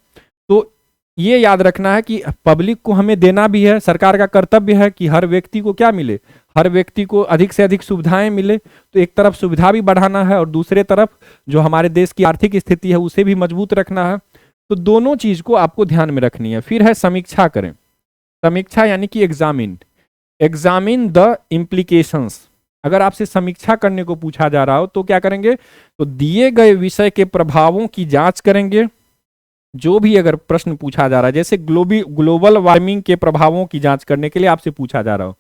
तो ये याद रखना है कि पब्लिक को हमें देना भी है, सरकार का कर्तव्य है कि हर व्यक्ति को क्या मिले, हर व्यक्ति को अधिक से अधिक सुविधाएं मिले। तो एक तरफ सुविधा भी बढ़ाना है और दूसरे तरफ जो हमारे देश की आर्थिक स्थिति है उसे भी मजबूत रखना है। तो दोनों चीज को आपको ध्यान में रखनी है। फिर है समीक्षा करें। समीक्षा यानी कि एग्जामिन द इम्प्लीकेशंस। अगर आपसे समीक्षा करने को पूछा जा रहा हो तो क्या करेंगे, तो दिए गए विषय के प्रभावों की जांच करेंगे। जो भी अगर प्रश्न पूछा जा रहा है, जैसे ग्लोबल वार्मिंग के प्रभावों की जांच करने के लिए आपसे पूछा जा रहा हो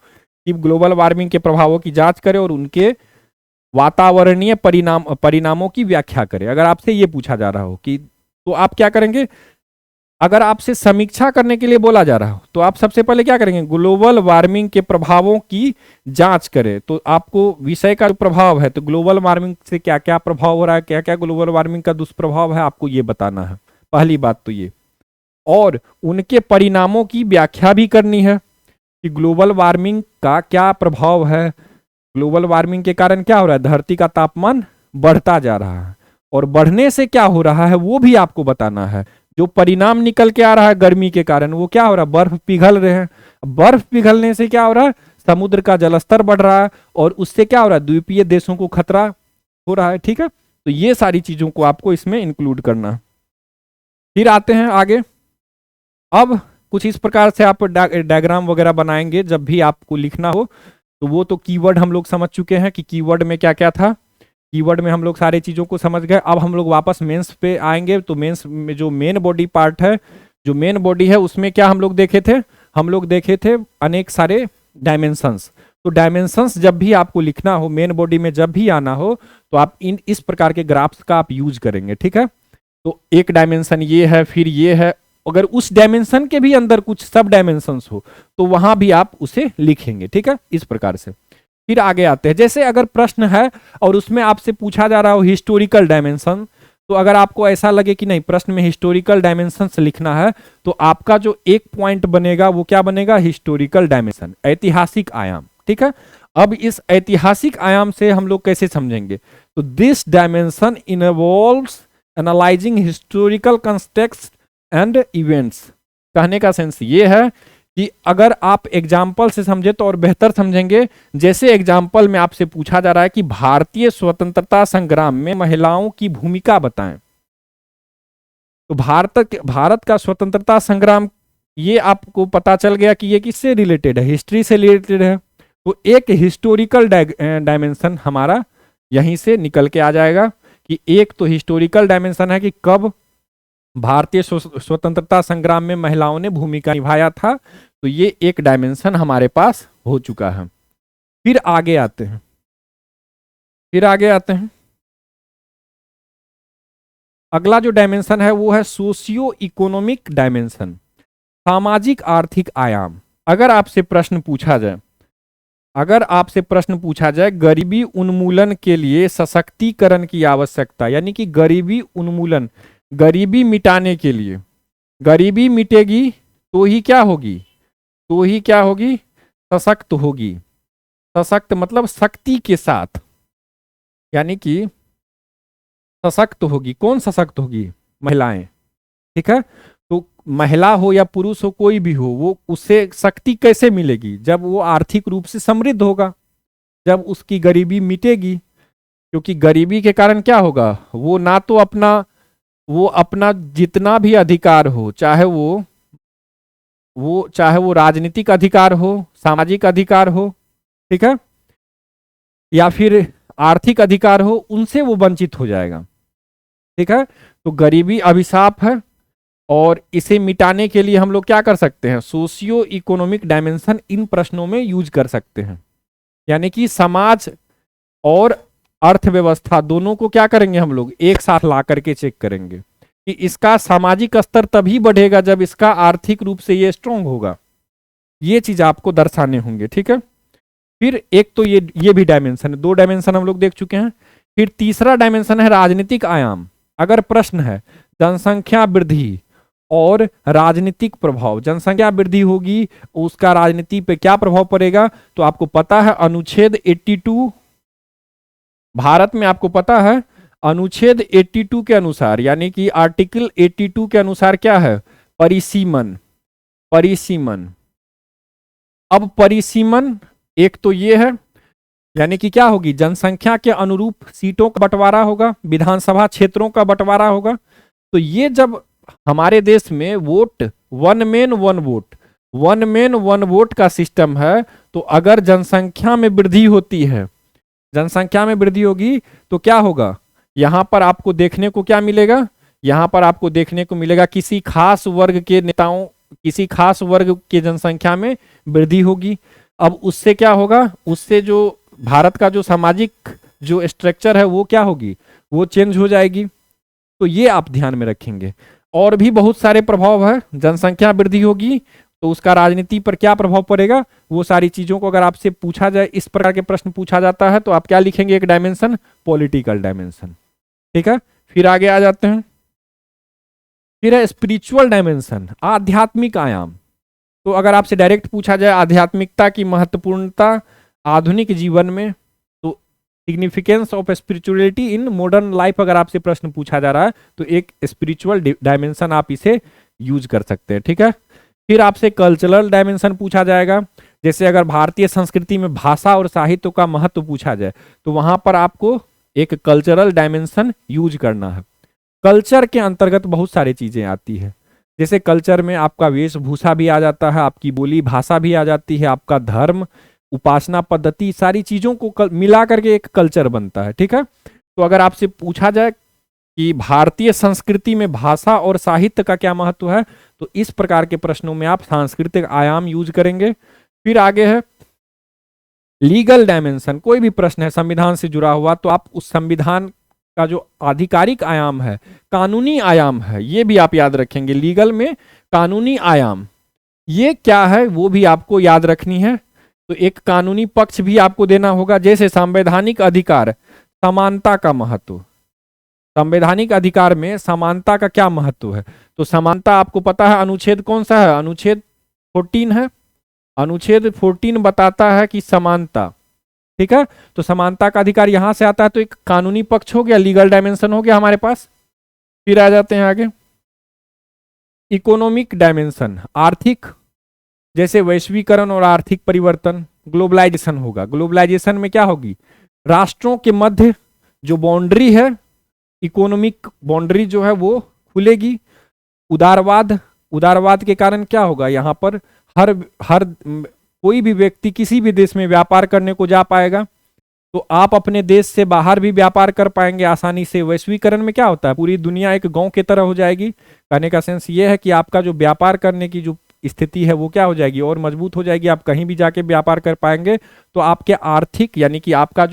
कि ग्लोबल वार्मिंग के प्रभावों की जांच करें और उनके वातावरणीय परिणामों की व्याख्या करें। अगर आपसे ये पूछा जा रहा हो कि, तो आप क्या करेंगे, अगर आपसे समीक्षा करने के लिए बोला जा रहा हो तो आप सबसे पहले क्या करेंगे, ग्लोबल वार्मिंग के प्रभावों की जांच करें। तो आपको विषय का जो प्रभाव है, तो ग्लोबल वार्मिंग से क्या क्या प्रभाव हो रहा है, क्या क्या ग्लोबल वार्मिंग का दुष्प्रभाव है, आपको ये बताना है। पहली बात तो ये, और उनके परिणामों की व्याख्या भी करनी है कि ग्लोबल वार्मिंग का क्या प्रभाव है, ग्लोबल वार्मिंग के कारण क्या हो रहा है, धरती का तापमान बढ़ता जा रहा है और बढ़ने से क्या हो रहा है वो भी आपको बताना है। जो परिणाम निकल के आ रहा है गर्मी के कारण, वो क्या हो रहा है, बर्फ पिघल रहे हैं। बर्फ पिघलने से क्या हो रहा है, समुद्र का जलस्तर बढ़ रहा है और उससे क्या हो रहा है, द्वीपीय देशों को खतरा हो रहा है। ठीक है, तो ये सारी चीजों को आपको इसमें इंक्लूड करना है। फिर आते हैं आगे। अब कुछ इस प्रकार से आप डायग्राम वगैरह बनाएंगे जब भी आपको लिखना हो। तो वो तो कीवर्ड हम लोग समझ चुके हैं कि कीवर्ड में क्या क्या था, कीवर्ड में हम लोग सारी चीजों को समझ गए। अब हम लोग वापस मेंस पे आएंगे। तो मेंस में जो मेन बॉडी पार्ट है, जो मेन बॉडी है उसमें क्या हम लोग देखे थे, हम लोग देखे थे अनेक सारे डायमेंशंस। तो डायमेंशंस जब भी आपको लिखना हो, मेन बॉडी में जब भी आना हो, तो आप इस प्रकार के ग्राफ्स का आप यूज करेंगे। ठीक है, तो एक डायमेंशन ये है, फिर ये है। अगर उस डायमेंशन के भी अंदर कुछ सब डायमेंशंस हो तो वहां भी आप उसे लिखेंगे। ठीक है, इस प्रकार से। फिर आगे आते हैं, जैसे अगर प्रश्न है और उसमें आपसे पूछा जा रहा हो हिस्टोरिकल डायमेंशन, तो अगर आपको ऐसा लगे कि नहीं प्रश्न में हिस्टोरिकल डायमेंशंस लिखना है, तो आपका जो एक पॉइंट बनेगा वो क्या बनेगा, हिस्टोरिकल डायमेंशन, ऐतिहासिक आयाम। ठीक है, अब इस ऐतिहासिक आयाम से हम लोग कैसे समझेंगे, तो this dimension involves analysing historical context and events. कहने का सेंस ये है कि अगर आप एग्जाम्पल से समझे तो और बेहतर समझेंगे। जैसे एग्जाम्पल में आपसे पूछा जा रहा है कि भारतीय स्वतंत्रता संग्राम में महिलाओं की भूमिका बताएं, तो भारत का स्वतंत्रता संग्राम, ये आपको पता चल गया कि ये किससे रिलेटेड है, हिस्ट्री से रिलेटेड है। तो एक हिस्टोरिकल डायमेंशन हमारा यहीं से निकल के आ जाएगा कि एक तो हिस्टोरिकल डायमेंशन है कि कब भारतीय स्वतंत्रता संग्राम में महिलाओं ने भूमिका निभाया था, तो ये एक डायमेंशन हमारे पास हो चुका है। फिर आगे आते हैं, अगला जो डायमेंशन है वो है सोशियो इकोनॉमिक डायमेंशन, सामाजिक आर्थिक आयाम। अगर आपसे प्रश्न पूछा जाए गरीबी उन्मूलन के लिए सशक्तिकरण की आवश्यकता, यानी कि गरीबी उन्मूलन, गरीबी मिटाने के लिए, गरीबी मिटेगी तो ही क्या होगी, सशक्त होगी। सशक्त मतलब शक्ति के साथ, यानी कि सशक्त होगी। कौन सशक्त होगी, महिलाएं। ठीक है, तो महिला हो या पुरुष हो, कोई भी हो, वो उससे शक्ति कैसे मिलेगी, जब वो आर्थिक रूप से समृद्ध होगा, जब उसकी गरीबी मिटेगी। क्योंकि गरीबी के कारण क्या होगा, वो ना तो अपना जितना भी अधिकार हो, चाहे वो राजनीतिक अधिकार हो, सामाजिक अधिकार हो, ठीक है, या फिर आर्थिक अधिकार हो, उनसे वो वंचित हो जाएगा। ठीक है, तो गरीबी अभिशाप है और इसे मिटाने के लिए हम लोग क्या कर सकते हैं, सोशियो इकोनॉमिक डायमेंशन इन प्रश्नों में यूज कर सकते हैं। यानी कि समाज और अर्थव्यवस्था दोनों को क्या करेंगे, हम लोग एक साथ ला करके चेक करेंगे कि इसका सामाजिक स्तर तभी बढ़ेगा जब इसका आर्थिक रूप से ये स्ट्रांग होगा। ये चीज आपको दर्शाने होंगे। ठीक है, फिर एक तो ये भी डायमेंशन है, 2 डायमेंशन हम लोग देख चुके हैं। फिर तीसरा डायमेंशन है राजनीतिक आयाम। अगर प्रश्न है जनसंख्या वृद्धि और राजनीतिक प्रभाव, जनसंख्या वृद्धि होगी उसका राजनीति पे क्या प्रभाव पड़ेगा, तो आपको पता है अनुच्छेद 82, भारत में आपको पता है अनुच्छेद 82 के अनुसार, यानी कि आर्टिकल 82 के अनुसार क्या है, परिसीमन। अब परिसीमन एक तो ये है, यानी कि क्या होगी, जनसंख्या के अनुरूप सीटों का बंटवारा होगा, विधानसभा क्षेत्रों का बंटवारा होगा। तो ये जब हमारे देश में vote one man one vote का सिस्टम है, तो अगर जनसंख्या में वृद्धि होगी तो क्या होगा, यहां पर आपको देखने को क्या मिलेगा, किसी खास वर्ग के नेताओं, किसी खास वर्ग के जनसंख्या में वृद्धि होगी। अब उससे क्या होगा, उससे जो भारत का जो सामाजिक जो स्ट्रक्चर है वो क्या होगी, वो चेंज हो जाएगी। तो ये आप ध्यान में रखेंगे। और भी बहुत सारे प्रभाव है, जनसंख्या वृद्धि होगी तो उसका राजनीति पर क्या प्रभाव पड़ेगा, वो सारी चीजों को अगर आपसे पूछा जाए, इस प्रकार के प्रश्न पूछा जाता है, तो आप क्या लिखेंगे, एक डायमेंशन, पॉलिटिकल डायमेंशन। ठीक है, फिर आगे आ जाते हैं। फिर है स्पिरिचुअल डायमेंशन, आध्यात्मिक आयाम। तो अगर आपसे डायरेक्ट पूछा जाए आध्यात्मिकता की महत्वपूर्णता आधुनिक जीवन में, तो significance of spirituality in modern life, अगर आपसे प्रश्न पूछा जा रहा है तो एक स्पिरिचुअल डायमेंशन आप इसे यूज कर सकते हैं। ठीक है, फिर आपसे कल्चरल डायमेंशन पूछा जाएगा। जैसे अगर भारतीय संस्कृति में भाषा और साहित्य का महत्व पूछा जाए, तो वहां पर आपको एक कल्चरल डायमेंशन यूज करना है। कल्चर के अंतर्गत बहुत सारी चीजें आती है, जैसे कल्चर में आपका वेशभूषा भी आ जाता है, आपकी बोली भाषा भी आ जाती है, आपका धर्म, उपासना पद्धति, सारी चीजों को मिला करके एक कल्चर बनता है। ठीक है, तो अगर आपसे पूछा जाए कि भारतीय संस्कृति में भाषा और साहित्य का क्या महत्व है, तो इस प्रकार के प्रश्नों में आप सांस्कृतिक आयाम यूज करेंगे। फिर आगे है लीगल डायमेंशन। कोई भी प्रश्न है संविधान से जुड़ा हुआ, तो आप उस संविधान का जो आधिकारिक आयाम है, कानूनी आयाम है, ये भी आप याद रखेंगे। लीगल में कानूनी आयाम ये क्या है, वो भी आपको याद रखनी है। तो एक कानूनी पक्ष भी आपको देना होगा, जैसे संवैधानिक अधिकार, समानता का महत्व, संवैधानिक अधिकार में समानता का क्या महत्व है? तो समानता आपको पता है अनुच्छेद कौन सा है? अनुच्छेद 14 है। अनुच्छेद 14 बताता है कि समानता, ठीक है। तो समानता का अधिकार यहां से आता है, तो एक कानूनी पक्ष हो गया, लीगल डायमेंशन हो गया हमारे पास। फिर आ जाते हैं आगे, इकोनॉमिक डायमेंशन, आर्थिक, जैसे वैश्वीकरण और आर्थिक परिवर्तन, ग्लोबलाइजेशन होगा। ग्लोबलाइजेशन में क्या होगी? राष्ट्रों के मध्य जो बाउंड्री है, इकोनॉमिक बाउंड्री जो है वो खुलेगी। उदारवाद, उदारवाद के कारण क्या होगा? यहाँ पर हर हर कोई भी व्यक्ति किसी भी देश में व्यापार करने को जा पाएगा, तो आप अपने देश से बाहर भी व्यापार कर पाएंगे आसानी से। वैश्वीकरण में क्या होता है? पूरी दुनिया एक गांव की तरह हो जाएगी। कहने का सेंस ये है कि आपका जो व्यापार करने की जो स्थिति है वो क्या हो जाएगी? और मजबूत हो जाएगी। आप कहीं भी जाके व्यापार कर पाएंगे। तो आपके आर्थिक यानी कि आपका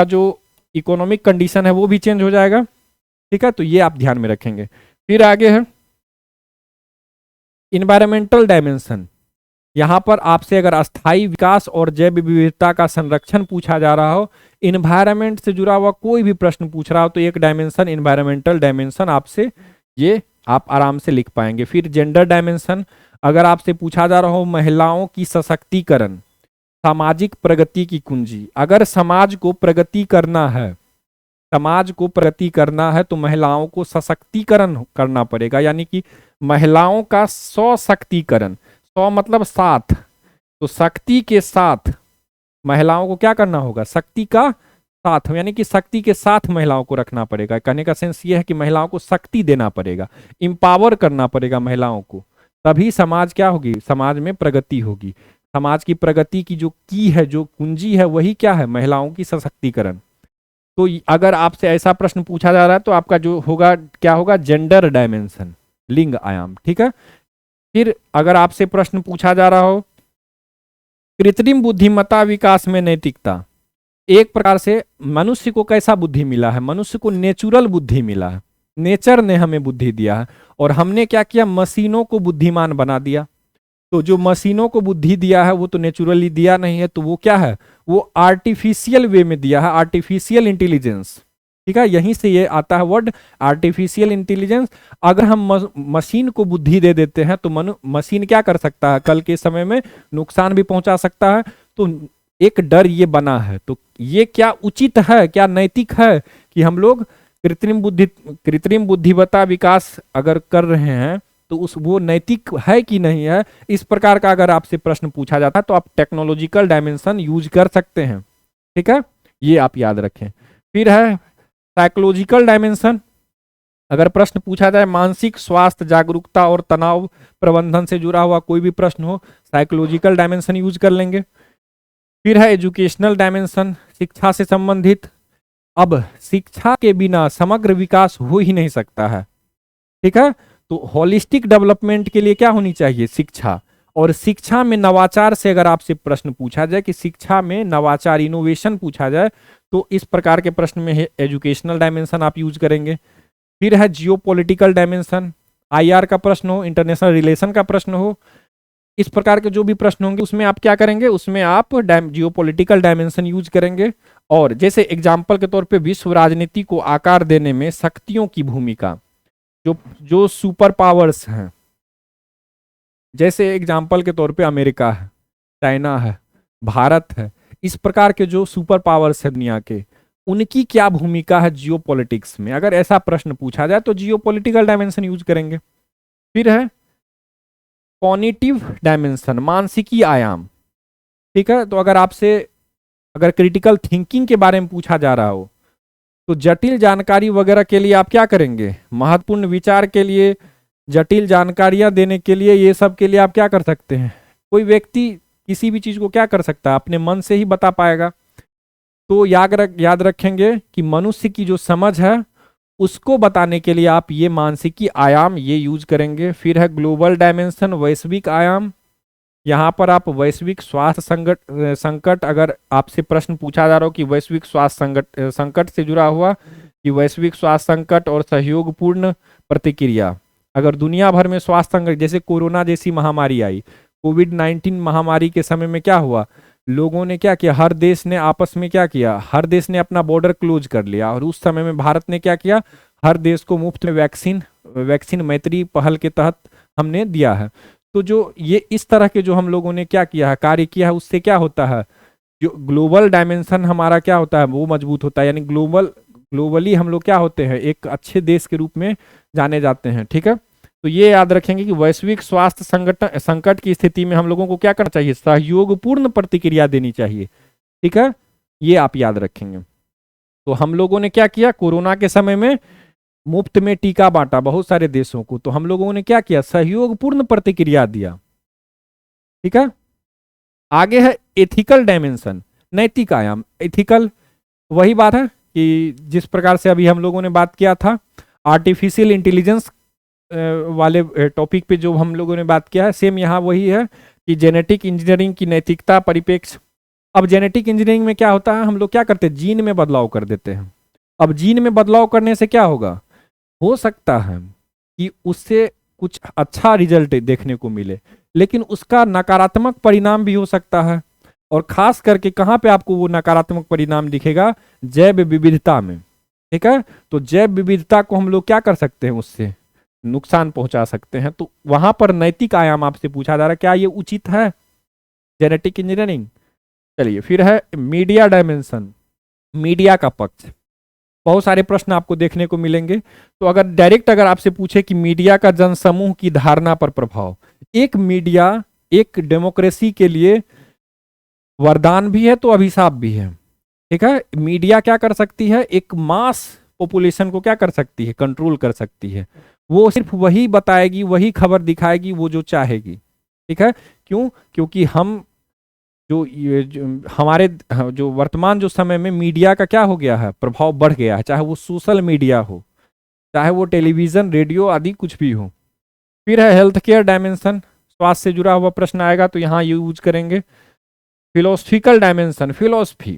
जो इकोनॉमिक कंडीशन है वो भी चेंज हो जाएगा, ठीक है। तो ये आप ध्यान में रखेंगे। फिर आगे है इन्वायरमेंटल डायमेंशन। यहां पर आपसे अगर अस्थायी विकास और जैव विविधता का संरक्षण पूछा जा रहा हो, इन्वायरमेंट से जुड़ा हुआ कोई भी प्रश्न पूछ रहा हो, तो एक डायमेंशन इन्वायरमेंटल डायमेंशन आपसे ये आप आराम से लिख पाएंगे। फिर जेंडर डायमेंशन, अगर आपसे पूछा जा रहा हो महिलाओं की सशक्तिकरण, सामाजिक प्रगति की कुंजी। अगर समाज को प्रगति करना है, समाज को प्रगति करना है तो महिलाओं को सशक्तिकरण करना पड़ेगा, यानी कि महिलाओं का सशक्तिकरण, सौ मतलब साथ, तो शक्ति के साथ महिलाओं को क्या करना होगा? शक्ति का साथ, यानी कि शक्ति के साथ महिलाओं को रखना पड़ेगा। कहने का सेंस ये है कि महिलाओं को शक्ति देना पड़ेगा, इंपावर करना पड़ेगा महिलाओं को, तभी समाज क्या होगी? समाज में प्रगति होगी। समाज की प्रगति की जो की है, जो कुंजी है, वही क्या है? महिलाओं की सशक्तिकरण। तो अगर आपसे ऐसा प्रश्न पूछा जा रहा है तो आपका जो होगा क्या होगा? जेंडर डायमेंशन, लिंग आयाम, ठीक है। फिर अगर आपसे प्रश्न पूछा जा रहा हो कृत्रिम बुद्धिमत्ता विकास में नैतिकता, एक प्रकार से मनुष्य को कैसा बुद्धि मिला है? मनुष्य को नेचुरल बुद्धि मिला है, नेचर ने हमें बुद्धि दिया है, और हमने क्या किया? मशीनों को बुद्धिमान बना दिया। तो जो मशीनों को बुद्धि दिया है वो तो नेचुरली दिया नहीं है, तो वो क्या है? वो आर्टिफिशियल वे में दिया है, आर्टिफिशियल इंटेलिजेंस, ठीक है। यहीं से ये आता है वर्ड आर्टिफिशियल इंटेलिजेंस। अगर हम मशीन को बुद्धि दे देते हैं तो मशीन क्या कर सकता है? कल के समय में नुकसान भी पहुंचा सकता है। तो एक डर ये बना है। तो ये क्या उचित है, क्या नैतिक है कि हम लोग कृत्रिम बुद्धिमत्ता विकास अगर कर रहे हैं तो वो नैतिक है कि नहीं है? इस प्रकार का अगर आपसे प्रश्न पूछा जाता है तो आप टेक्नोलॉजिकल डायमेंशन यूज कर सकते हैं, ठीक है। ये आप याद रखें। फिर है साइकोलॉजिकल डायमेंशन। अगर प्रश्न पूछा जाए मानसिक स्वास्थ्य, जागरूकता और तनाव प्रबंधन से जुड़ा हुआ कोई भी प्रश्न हो, साइकोलॉजिकल डायमेंशन यूज कर लेंगे। फिर है एजुकेशनल डायमेंशन, शिक्षा से संबंधित। अब शिक्षा के बिना समग्र विकास हो ही नहीं सकता है, ठीक है। तो होलिस्टिक डेवलपमेंट के लिए क्या होनी चाहिए? शिक्षा। और शिक्षा में नवाचार से अगर आपसे प्रश्न पूछा जाए कि शिक्षा में नवाचार, इनोवेशन पूछा जाए, तो इस प्रकार के प्रश्न में एजुकेशनल डायमेंशन आप यूज करेंगे। फिर है जियोपॉलिटिकल डायमेंशन, आईआर का प्रश्न हो, इंटरनेशनल रिलेशन का प्रश्न हो, इस प्रकार के जो भी प्रश्न होंगे उसमें आप क्या करेंगे? उसमें आप जियोपॉलिटिकल डायमेंशन यूज करेंगे। और जैसे एग्जाम्पल के तौर पे विश्व राजनीति को आकार देने में शक्तियों की भूमिका, जो जो सुपर पावर्स हैं, जैसे एग्जाम्पल के तौर पे अमेरिका है, चाइना है, भारत है, इस प्रकार के जो सुपर पावर्स है दुनिया के, उनकी क्या भूमिका है जियो पॉलिटिक्स में? अगर ऐसा प्रश्न पूछा जाए तो जियो पॉलिटिकल डायमेंशन यूज करेंगे। फिर है कॉग्निटिव डायमेंशन, मानसिकी आयाम, ठीक है। तो अगर क्रिटिकल थिंकिंग के बारे में पूछा जा रहा हो तो जटिल जानकारी वगैरह के लिए आप क्या करेंगे? महत्वपूर्ण विचार के लिए, जटिल जानकारियां देने के लिए, ये सब के लिए आप क्या कर सकते हैं? कोई व्यक्ति किसी भी चीज को क्या कर सकता है? अपने मन से ही बता पाएगा। तो याद रखेंगे कि मनुष्य की जो समझ है उसको बताने के लिए आप ये मानसिकी आयाम ये यूज करेंगे। फिर है ग्लोबल डायमेंशन, वैश्विक आयाम। यहाँ पर आप वैश्विक स्वास्थ्य संकट, अगर आपसे प्रश्न पूछा जा रहा हो कि वैश्विक स्वास्थ्य संकट से जुड़ा हुआ, कि वैश्विक स्वास्थ्य संकट और सहयोगपूर्ण प्रतिक्रिया, अगर दुनिया भर में स्वास्थ्य संकट, जैसे कोरोना जैसी महामारी आई, कोविड-19 महामारी के समय में क्या हुआ? लोगों ने क्या किया, हर देश ने आपस में क्या किया, हर देश ने अपना बॉर्डर क्लोज कर लिया, और उस समय में भारत ने क्या किया, हर देश को मुफ्त में वैक्सीन वैक्सीन मैत्री पहल के तहत हमने दिया है। तो जो ये इस तरह के जो हम लोगों ने क्या किया है, कार्य किया है, उससे क्या होता है, जो ग्लोबल डायमेंशन हमारा क्या होता है वो मजबूत होता है, यानी ग्लोबली हम लोग क्या होते हैं, एक अच्छे देश के रूप में जाने जाते हैं। ठीक है, तो ये याद रखेंगे कि वैश्विक स्वास्थ्य संकट की स्थिति में हम लोगों को क्या करना चाहिए, सहयोगपूर्ण प्रतिक्रिया देनी चाहिए। ठीक है, ये आप याद रखेंगे। तो हम लोगों ने क्या किया, कोरोना के समय में मुफ्त में टीका बांटा बहुत सारे देशों को, तो हम लोगों ने क्या किया, सहयोगपूर्ण प्रतिक्रिया दिया। ठीक है, आगे है एथिकल डायमेंशन, नैतिक आयाम। एथिकल वही बात है कि जिस प्रकार से अभी हम लोगों ने बात किया था आर्टिफिशियल इंटेलिजेंस वाले टॉपिक पे जो हम लोगों ने बात किया है, सेम यहाँ वही है कि जेनेटिक इंजीनियरिंग की नैतिकता परिप्रेक्ष्य। अब जेनेटिक इंजीनियरिंग में क्या होता है, हम लोग क्या करते हैं, जीन में बदलाव कर देते हैं। अब जीन में बदलाव करने से क्या होगा, हो सकता है कि उससे कुछ अच्छा रिजल्ट देखने को मिले, लेकिन उसका नकारात्मक परिणाम भी हो सकता है। और खास करके कहाँ पे आपको वो नकारात्मक परिणाम दिखेगा, जैव विविधता में। ठीक है, तो जैव विविधता को हम लोग क्या कर सकते हैं, उससे नुकसान पहुंचा सकते हैं। तो वहां पर नैतिक आयाम आपसे पूछा जा रहा है, क्या ये उचित है जेनेटिक इंजीनियरिंग। चलिए, फिर है मीडिया डायमेंशन, मीडिया का पक्ष। बहुत सारे प्रश्न आपको देखने को मिलेंगे। तो अगर डायरेक्ट अगर आपसे पूछे कि मीडिया का जनसमूह की धारणा पर प्रभाव, एक मीडिया एक डेमोक्रेसी के लिए वरदान भी है तो अभिशाप भी है। ठीक है, मीडिया क्या कर सकती है, एक मास पॉपुलेशन को क्या कर सकती है, कंट्रोल कर सकती है। वो सिर्फ वही बताएगी, वही खबर दिखाएगी वो जो चाहेगी। ठीक है, क्यों, क्योंकि हम जो हमारे जो वर्तमान जो समय में मीडिया का क्या हो गया है, प्रभाव बढ़ गया है, चाहे वो सोशल मीडिया हो, चाहे वो टेलीविजन रेडियो आदि कुछ भी हो। फिर है हेल्थ केयर डायमेंशन, स्वास्थ्य से जुड़ा हुआ प्रश्न आएगा तो यहाँ यूज करेंगे। Philosophical dimension, philosophy.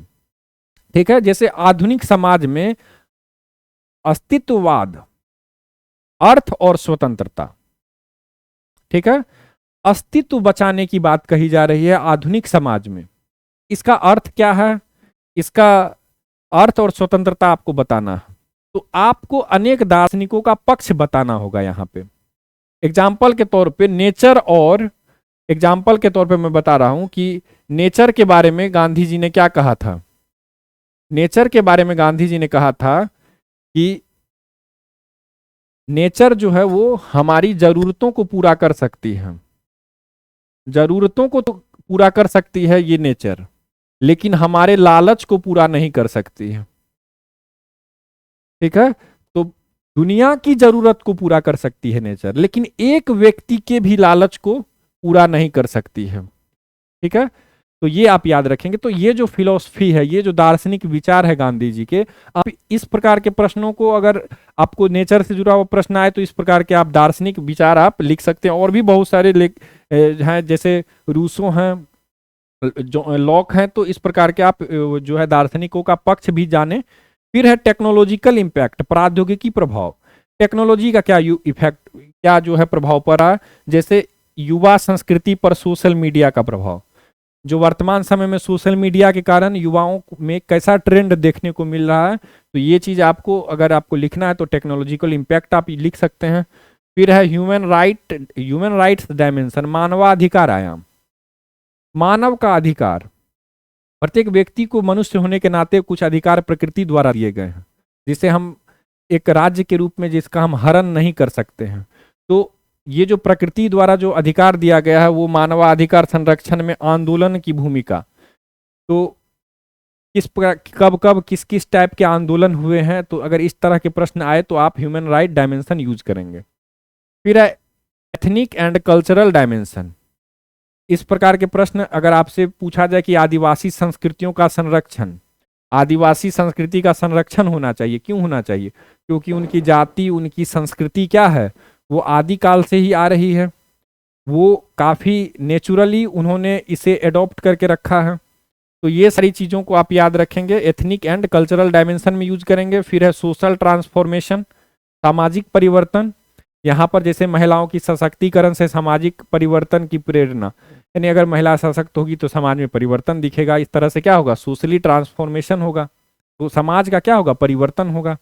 ठीक है, जैसे आधुनिक समाज में अस्तित्ववाद, अर्थ और स्वतंत्रता। ठीक है, अस्तित्व बचाने की बात कही जा रही है आधुनिक समाज में। इसका अर्थ क्या है, इसका अर्थ और स्वतंत्रता आपको बताना है, तो आपको अनेक दार्शनिकों का पक्ष बताना होगा। यहाँ पे एग्जाम्पल के तौर पे नेचर, और एग्जाम्पल के तौर पे मैं बता रहा हूं कि नेचर के बारे में गांधी जी ने क्या कहा था। नेचर के बारे में गांधी जी ने कहा था कि नेचर जो है वो हमारी जरूरतों को पूरा कर सकती है, जरूरतों को तो पूरा कर सकती है ये नेचर, लेकिन हमारे लालच को पूरा नहीं कर सकती है। ठीक है, तो दुनिया की जरूरत को पूरा कर सकती है नेचर, लेकिन एक व्यक्ति के भी लालच को पूरा नहीं कर सकती है। ठीक है, तो ये आप याद रखेंगे। तो ये जो फिलॉसफी है, ये जो दार्शनिक विचार है गांधी जी के, आप इस प्रकार के प्रश्नों को, अगर आपको नेचर से जुड़ा हुआ प्रश्न आए तो इस प्रकार के आप दार्शनिक विचार आप लिख सकते हैं। और भी बहुत सारे हैं, जैसे रूसो हैं, जो लॉक हैं, तो इस प्रकार के आप जो है दार्शनिकों का पक्ष भी जाने। फिर है टेक्नोलॉजिकल इम्पैक्ट, प्रौद्योगिकी प्रभाव। टेक्नोलॉजी का क्या इफेक्ट, क्या जो है प्रभाव पड़ा, जैसे युवा संस्कृति पर सोशल मीडिया का प्रभाव। जो वर्तमान समय में सोशल मीडिया के कारण युवाओं में कैसा ट्रेंड देखने को मिल रहा है, तो ये चीज आपको, अगर आपको लिखना है तो टेक्नोलॉजिकल इम्पैक्ट आप लिख सकते हैं। फिर है ह्यूमन राइट्स डायमेंशन, मानवाधिकार आयाम। मानव का अधिकार, प्रत्येक व्यक्ति को मनुष्य होने के नाते कुछ अधिकार प्रकृति द्वारा दिए गए हैं, जिसे हम एक राज्य के रूप में जिसका हम हरण नहीं कर सकते हैं। तो ये जो प्रकृति द्वारा जो अधिकार दिया गया है वो मानवाधिकार संरक्षण में आंदोलन की भूमिका। तो कब कब किस किस टाइप के आंदोलन हुए हैं, तो अगर इस तरह के प्रश्न आए तो आप ह्यूमन राइट डायमेंशन यूज करेंगे। फिर है एथनिक एंड कल्चरल डायमेंशन। इस प्रकार के प्रश्न अगर आपसे पूछा जाए कि आदिवासी संस्कृतियों का संरक्षण, आदिवासी संस्कृति का संरक्षण होना चाहिए, क्यों होना चाहिए, क्योंकि उनकी जाति, उनकी संस्कृति क्या है, वो आदिकाल से ही आ रही है, वो काफ़ी नेचुरली उन्होंने इसे एडॉप्ट करके रखा है। तो ये सारी चीज़ों को आप याद रखेंगे, एथनिक एंड कल्चरल डायमेंशन में यूज करेंगे। फिर है सोशल ट्रांसफॉर्मेशन, सामाजिक परिवर्तन। यहाँ पर जैसे महिलाओं की सशक्तिकरण से सामाजिक परिवर्तन की प्रेरणा, यानी अगर महिला सशक्त होगी तो समाज में परिवर्तन दिखेगा, इस तरह से क्या होगा, सोशली ट्रांसफॉर्मेशन होगा, तो समाज का क्या होगा, परिवर्तन होगा।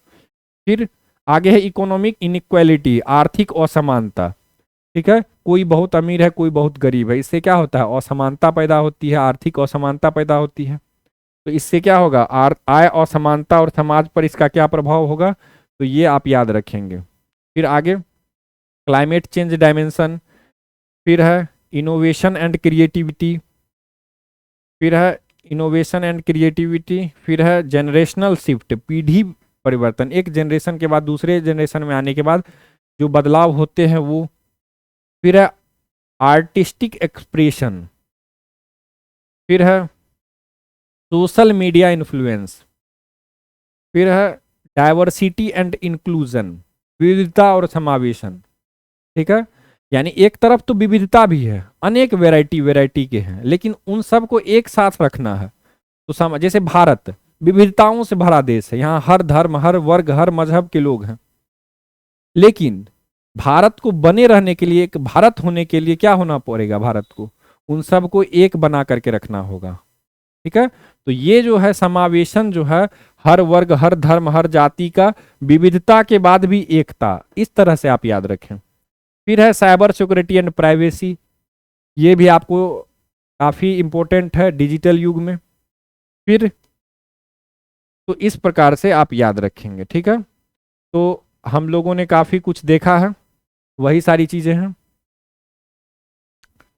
फिर आगे है इकोनॉमिक इनइक्वालिटी, आर्थिक असमानता, ठीक है, कोई बहुत अमीर है कोई बहुत गरीब है, इससे क्या होता है, असमानता पैदा होती है, आर्थिक असमानता पैदा होती है। तो इससे क्या होगा, आय असमानता और समाज पर इसका क्या प्रभाव होगा, तो ये आप याद रखेंगे। फिर आगे क्लाइमेट चेंज डायमेंशन, फिर है इनोवेशन एंड क्रिएटिविटी, फिर है इनोवेशन एंड क्रिएटिविटी, फिर है जनरेशनल शिफ्ट, पीढ़ी परिवर्तन, एक जनरेशन के बाद दूसरे जनरेशन में आने के बाद जो बदलाव होते हैं वो, फिर है आर्टिस्टिक एक्सप्रेशन, फिर है सोशल मीडिया इन्फ्लुएंस, फिर है डाइवर्सिटी एंड इंक्लूजन, विविधता और समावेशन, ठीक है, यानी एक तरफ तो विविधता भी है, अनेक वैरायटी के हैं, लेकिन उन सब को एक साथ रखना है। तो जैसे भारत विविधताओं से भरा देश है, यहाँ हर धर्म हर वर्ग हर मजहब के लोग हैं, लेकिन भारत को बने रहने के लिए, एक भारत होने के लिए क्या होना पड़ेगा, भारत को उन सबको एक बना करके रखना होगा, ठीक है। तो ये जो है समावेशन जो है, हर वर्ग हर धर्म हर जाति का, विविधता के बाद भी एकता, इस तरह से आप याद रखें। फिर है साइबर सिक्योरिटी एंड प्राइवेसी, ये भी आपको काफी इंपॉर्टेंट है डिजिटल युग में। फिर तो इस प्रकार से आप याद रखेंगे, ठीक है। तो हम लोगों ने काफी कुछ देखा है, वही सारी चीजें हैं,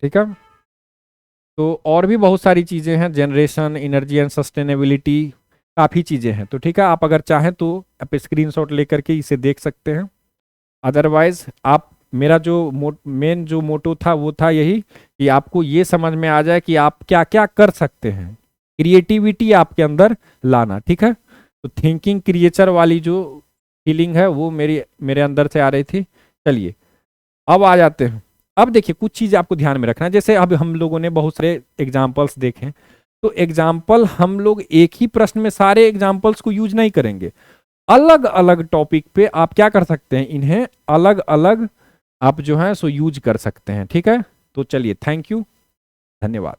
ठीक है। तो और भी बहुत सारी चीजें हैं, जनरेशन एनर्जी एंड सस्टेनेबिलिटी, काफी चीजें हैं, तो ठीक है, आप अगर चाहें तो आप स्क्रीनशॉट लेकर के इसे देख सकते हैं। अदरवाइज आप, मेरा जो मेन जो मोटो था वो था यही कि आपको ये समझ में आ जाए कि आप क्या क्या कर सकते हैं, क्रिएटिविटी आपके अंदर लाना, ठीक है। तो थिंकिंग क्रिएचर वाली जो फीलिंग है वो मेरे अंदर से आ रही थी। चलिए अब आ जाते हैं। अब देखिए कुछ चीज़ आपको ध्यान में रखना है, जैसे अब हम लोगों ने बहुत सारे एग्जाम्पल्स देखे, तो एग्जाम्पल हम लोग एक ही प्रश्न में सारे एग्जाम्पल्स को यूज नहीं करेंगे, अलग अलग टॉपिक पे आप क्या कर सकते हैं, इन्हें अलग अलग आप जो है सो यूज कर सकते हैं, ठीक है। तो चलिए, थैंक यू, धन्यवाद।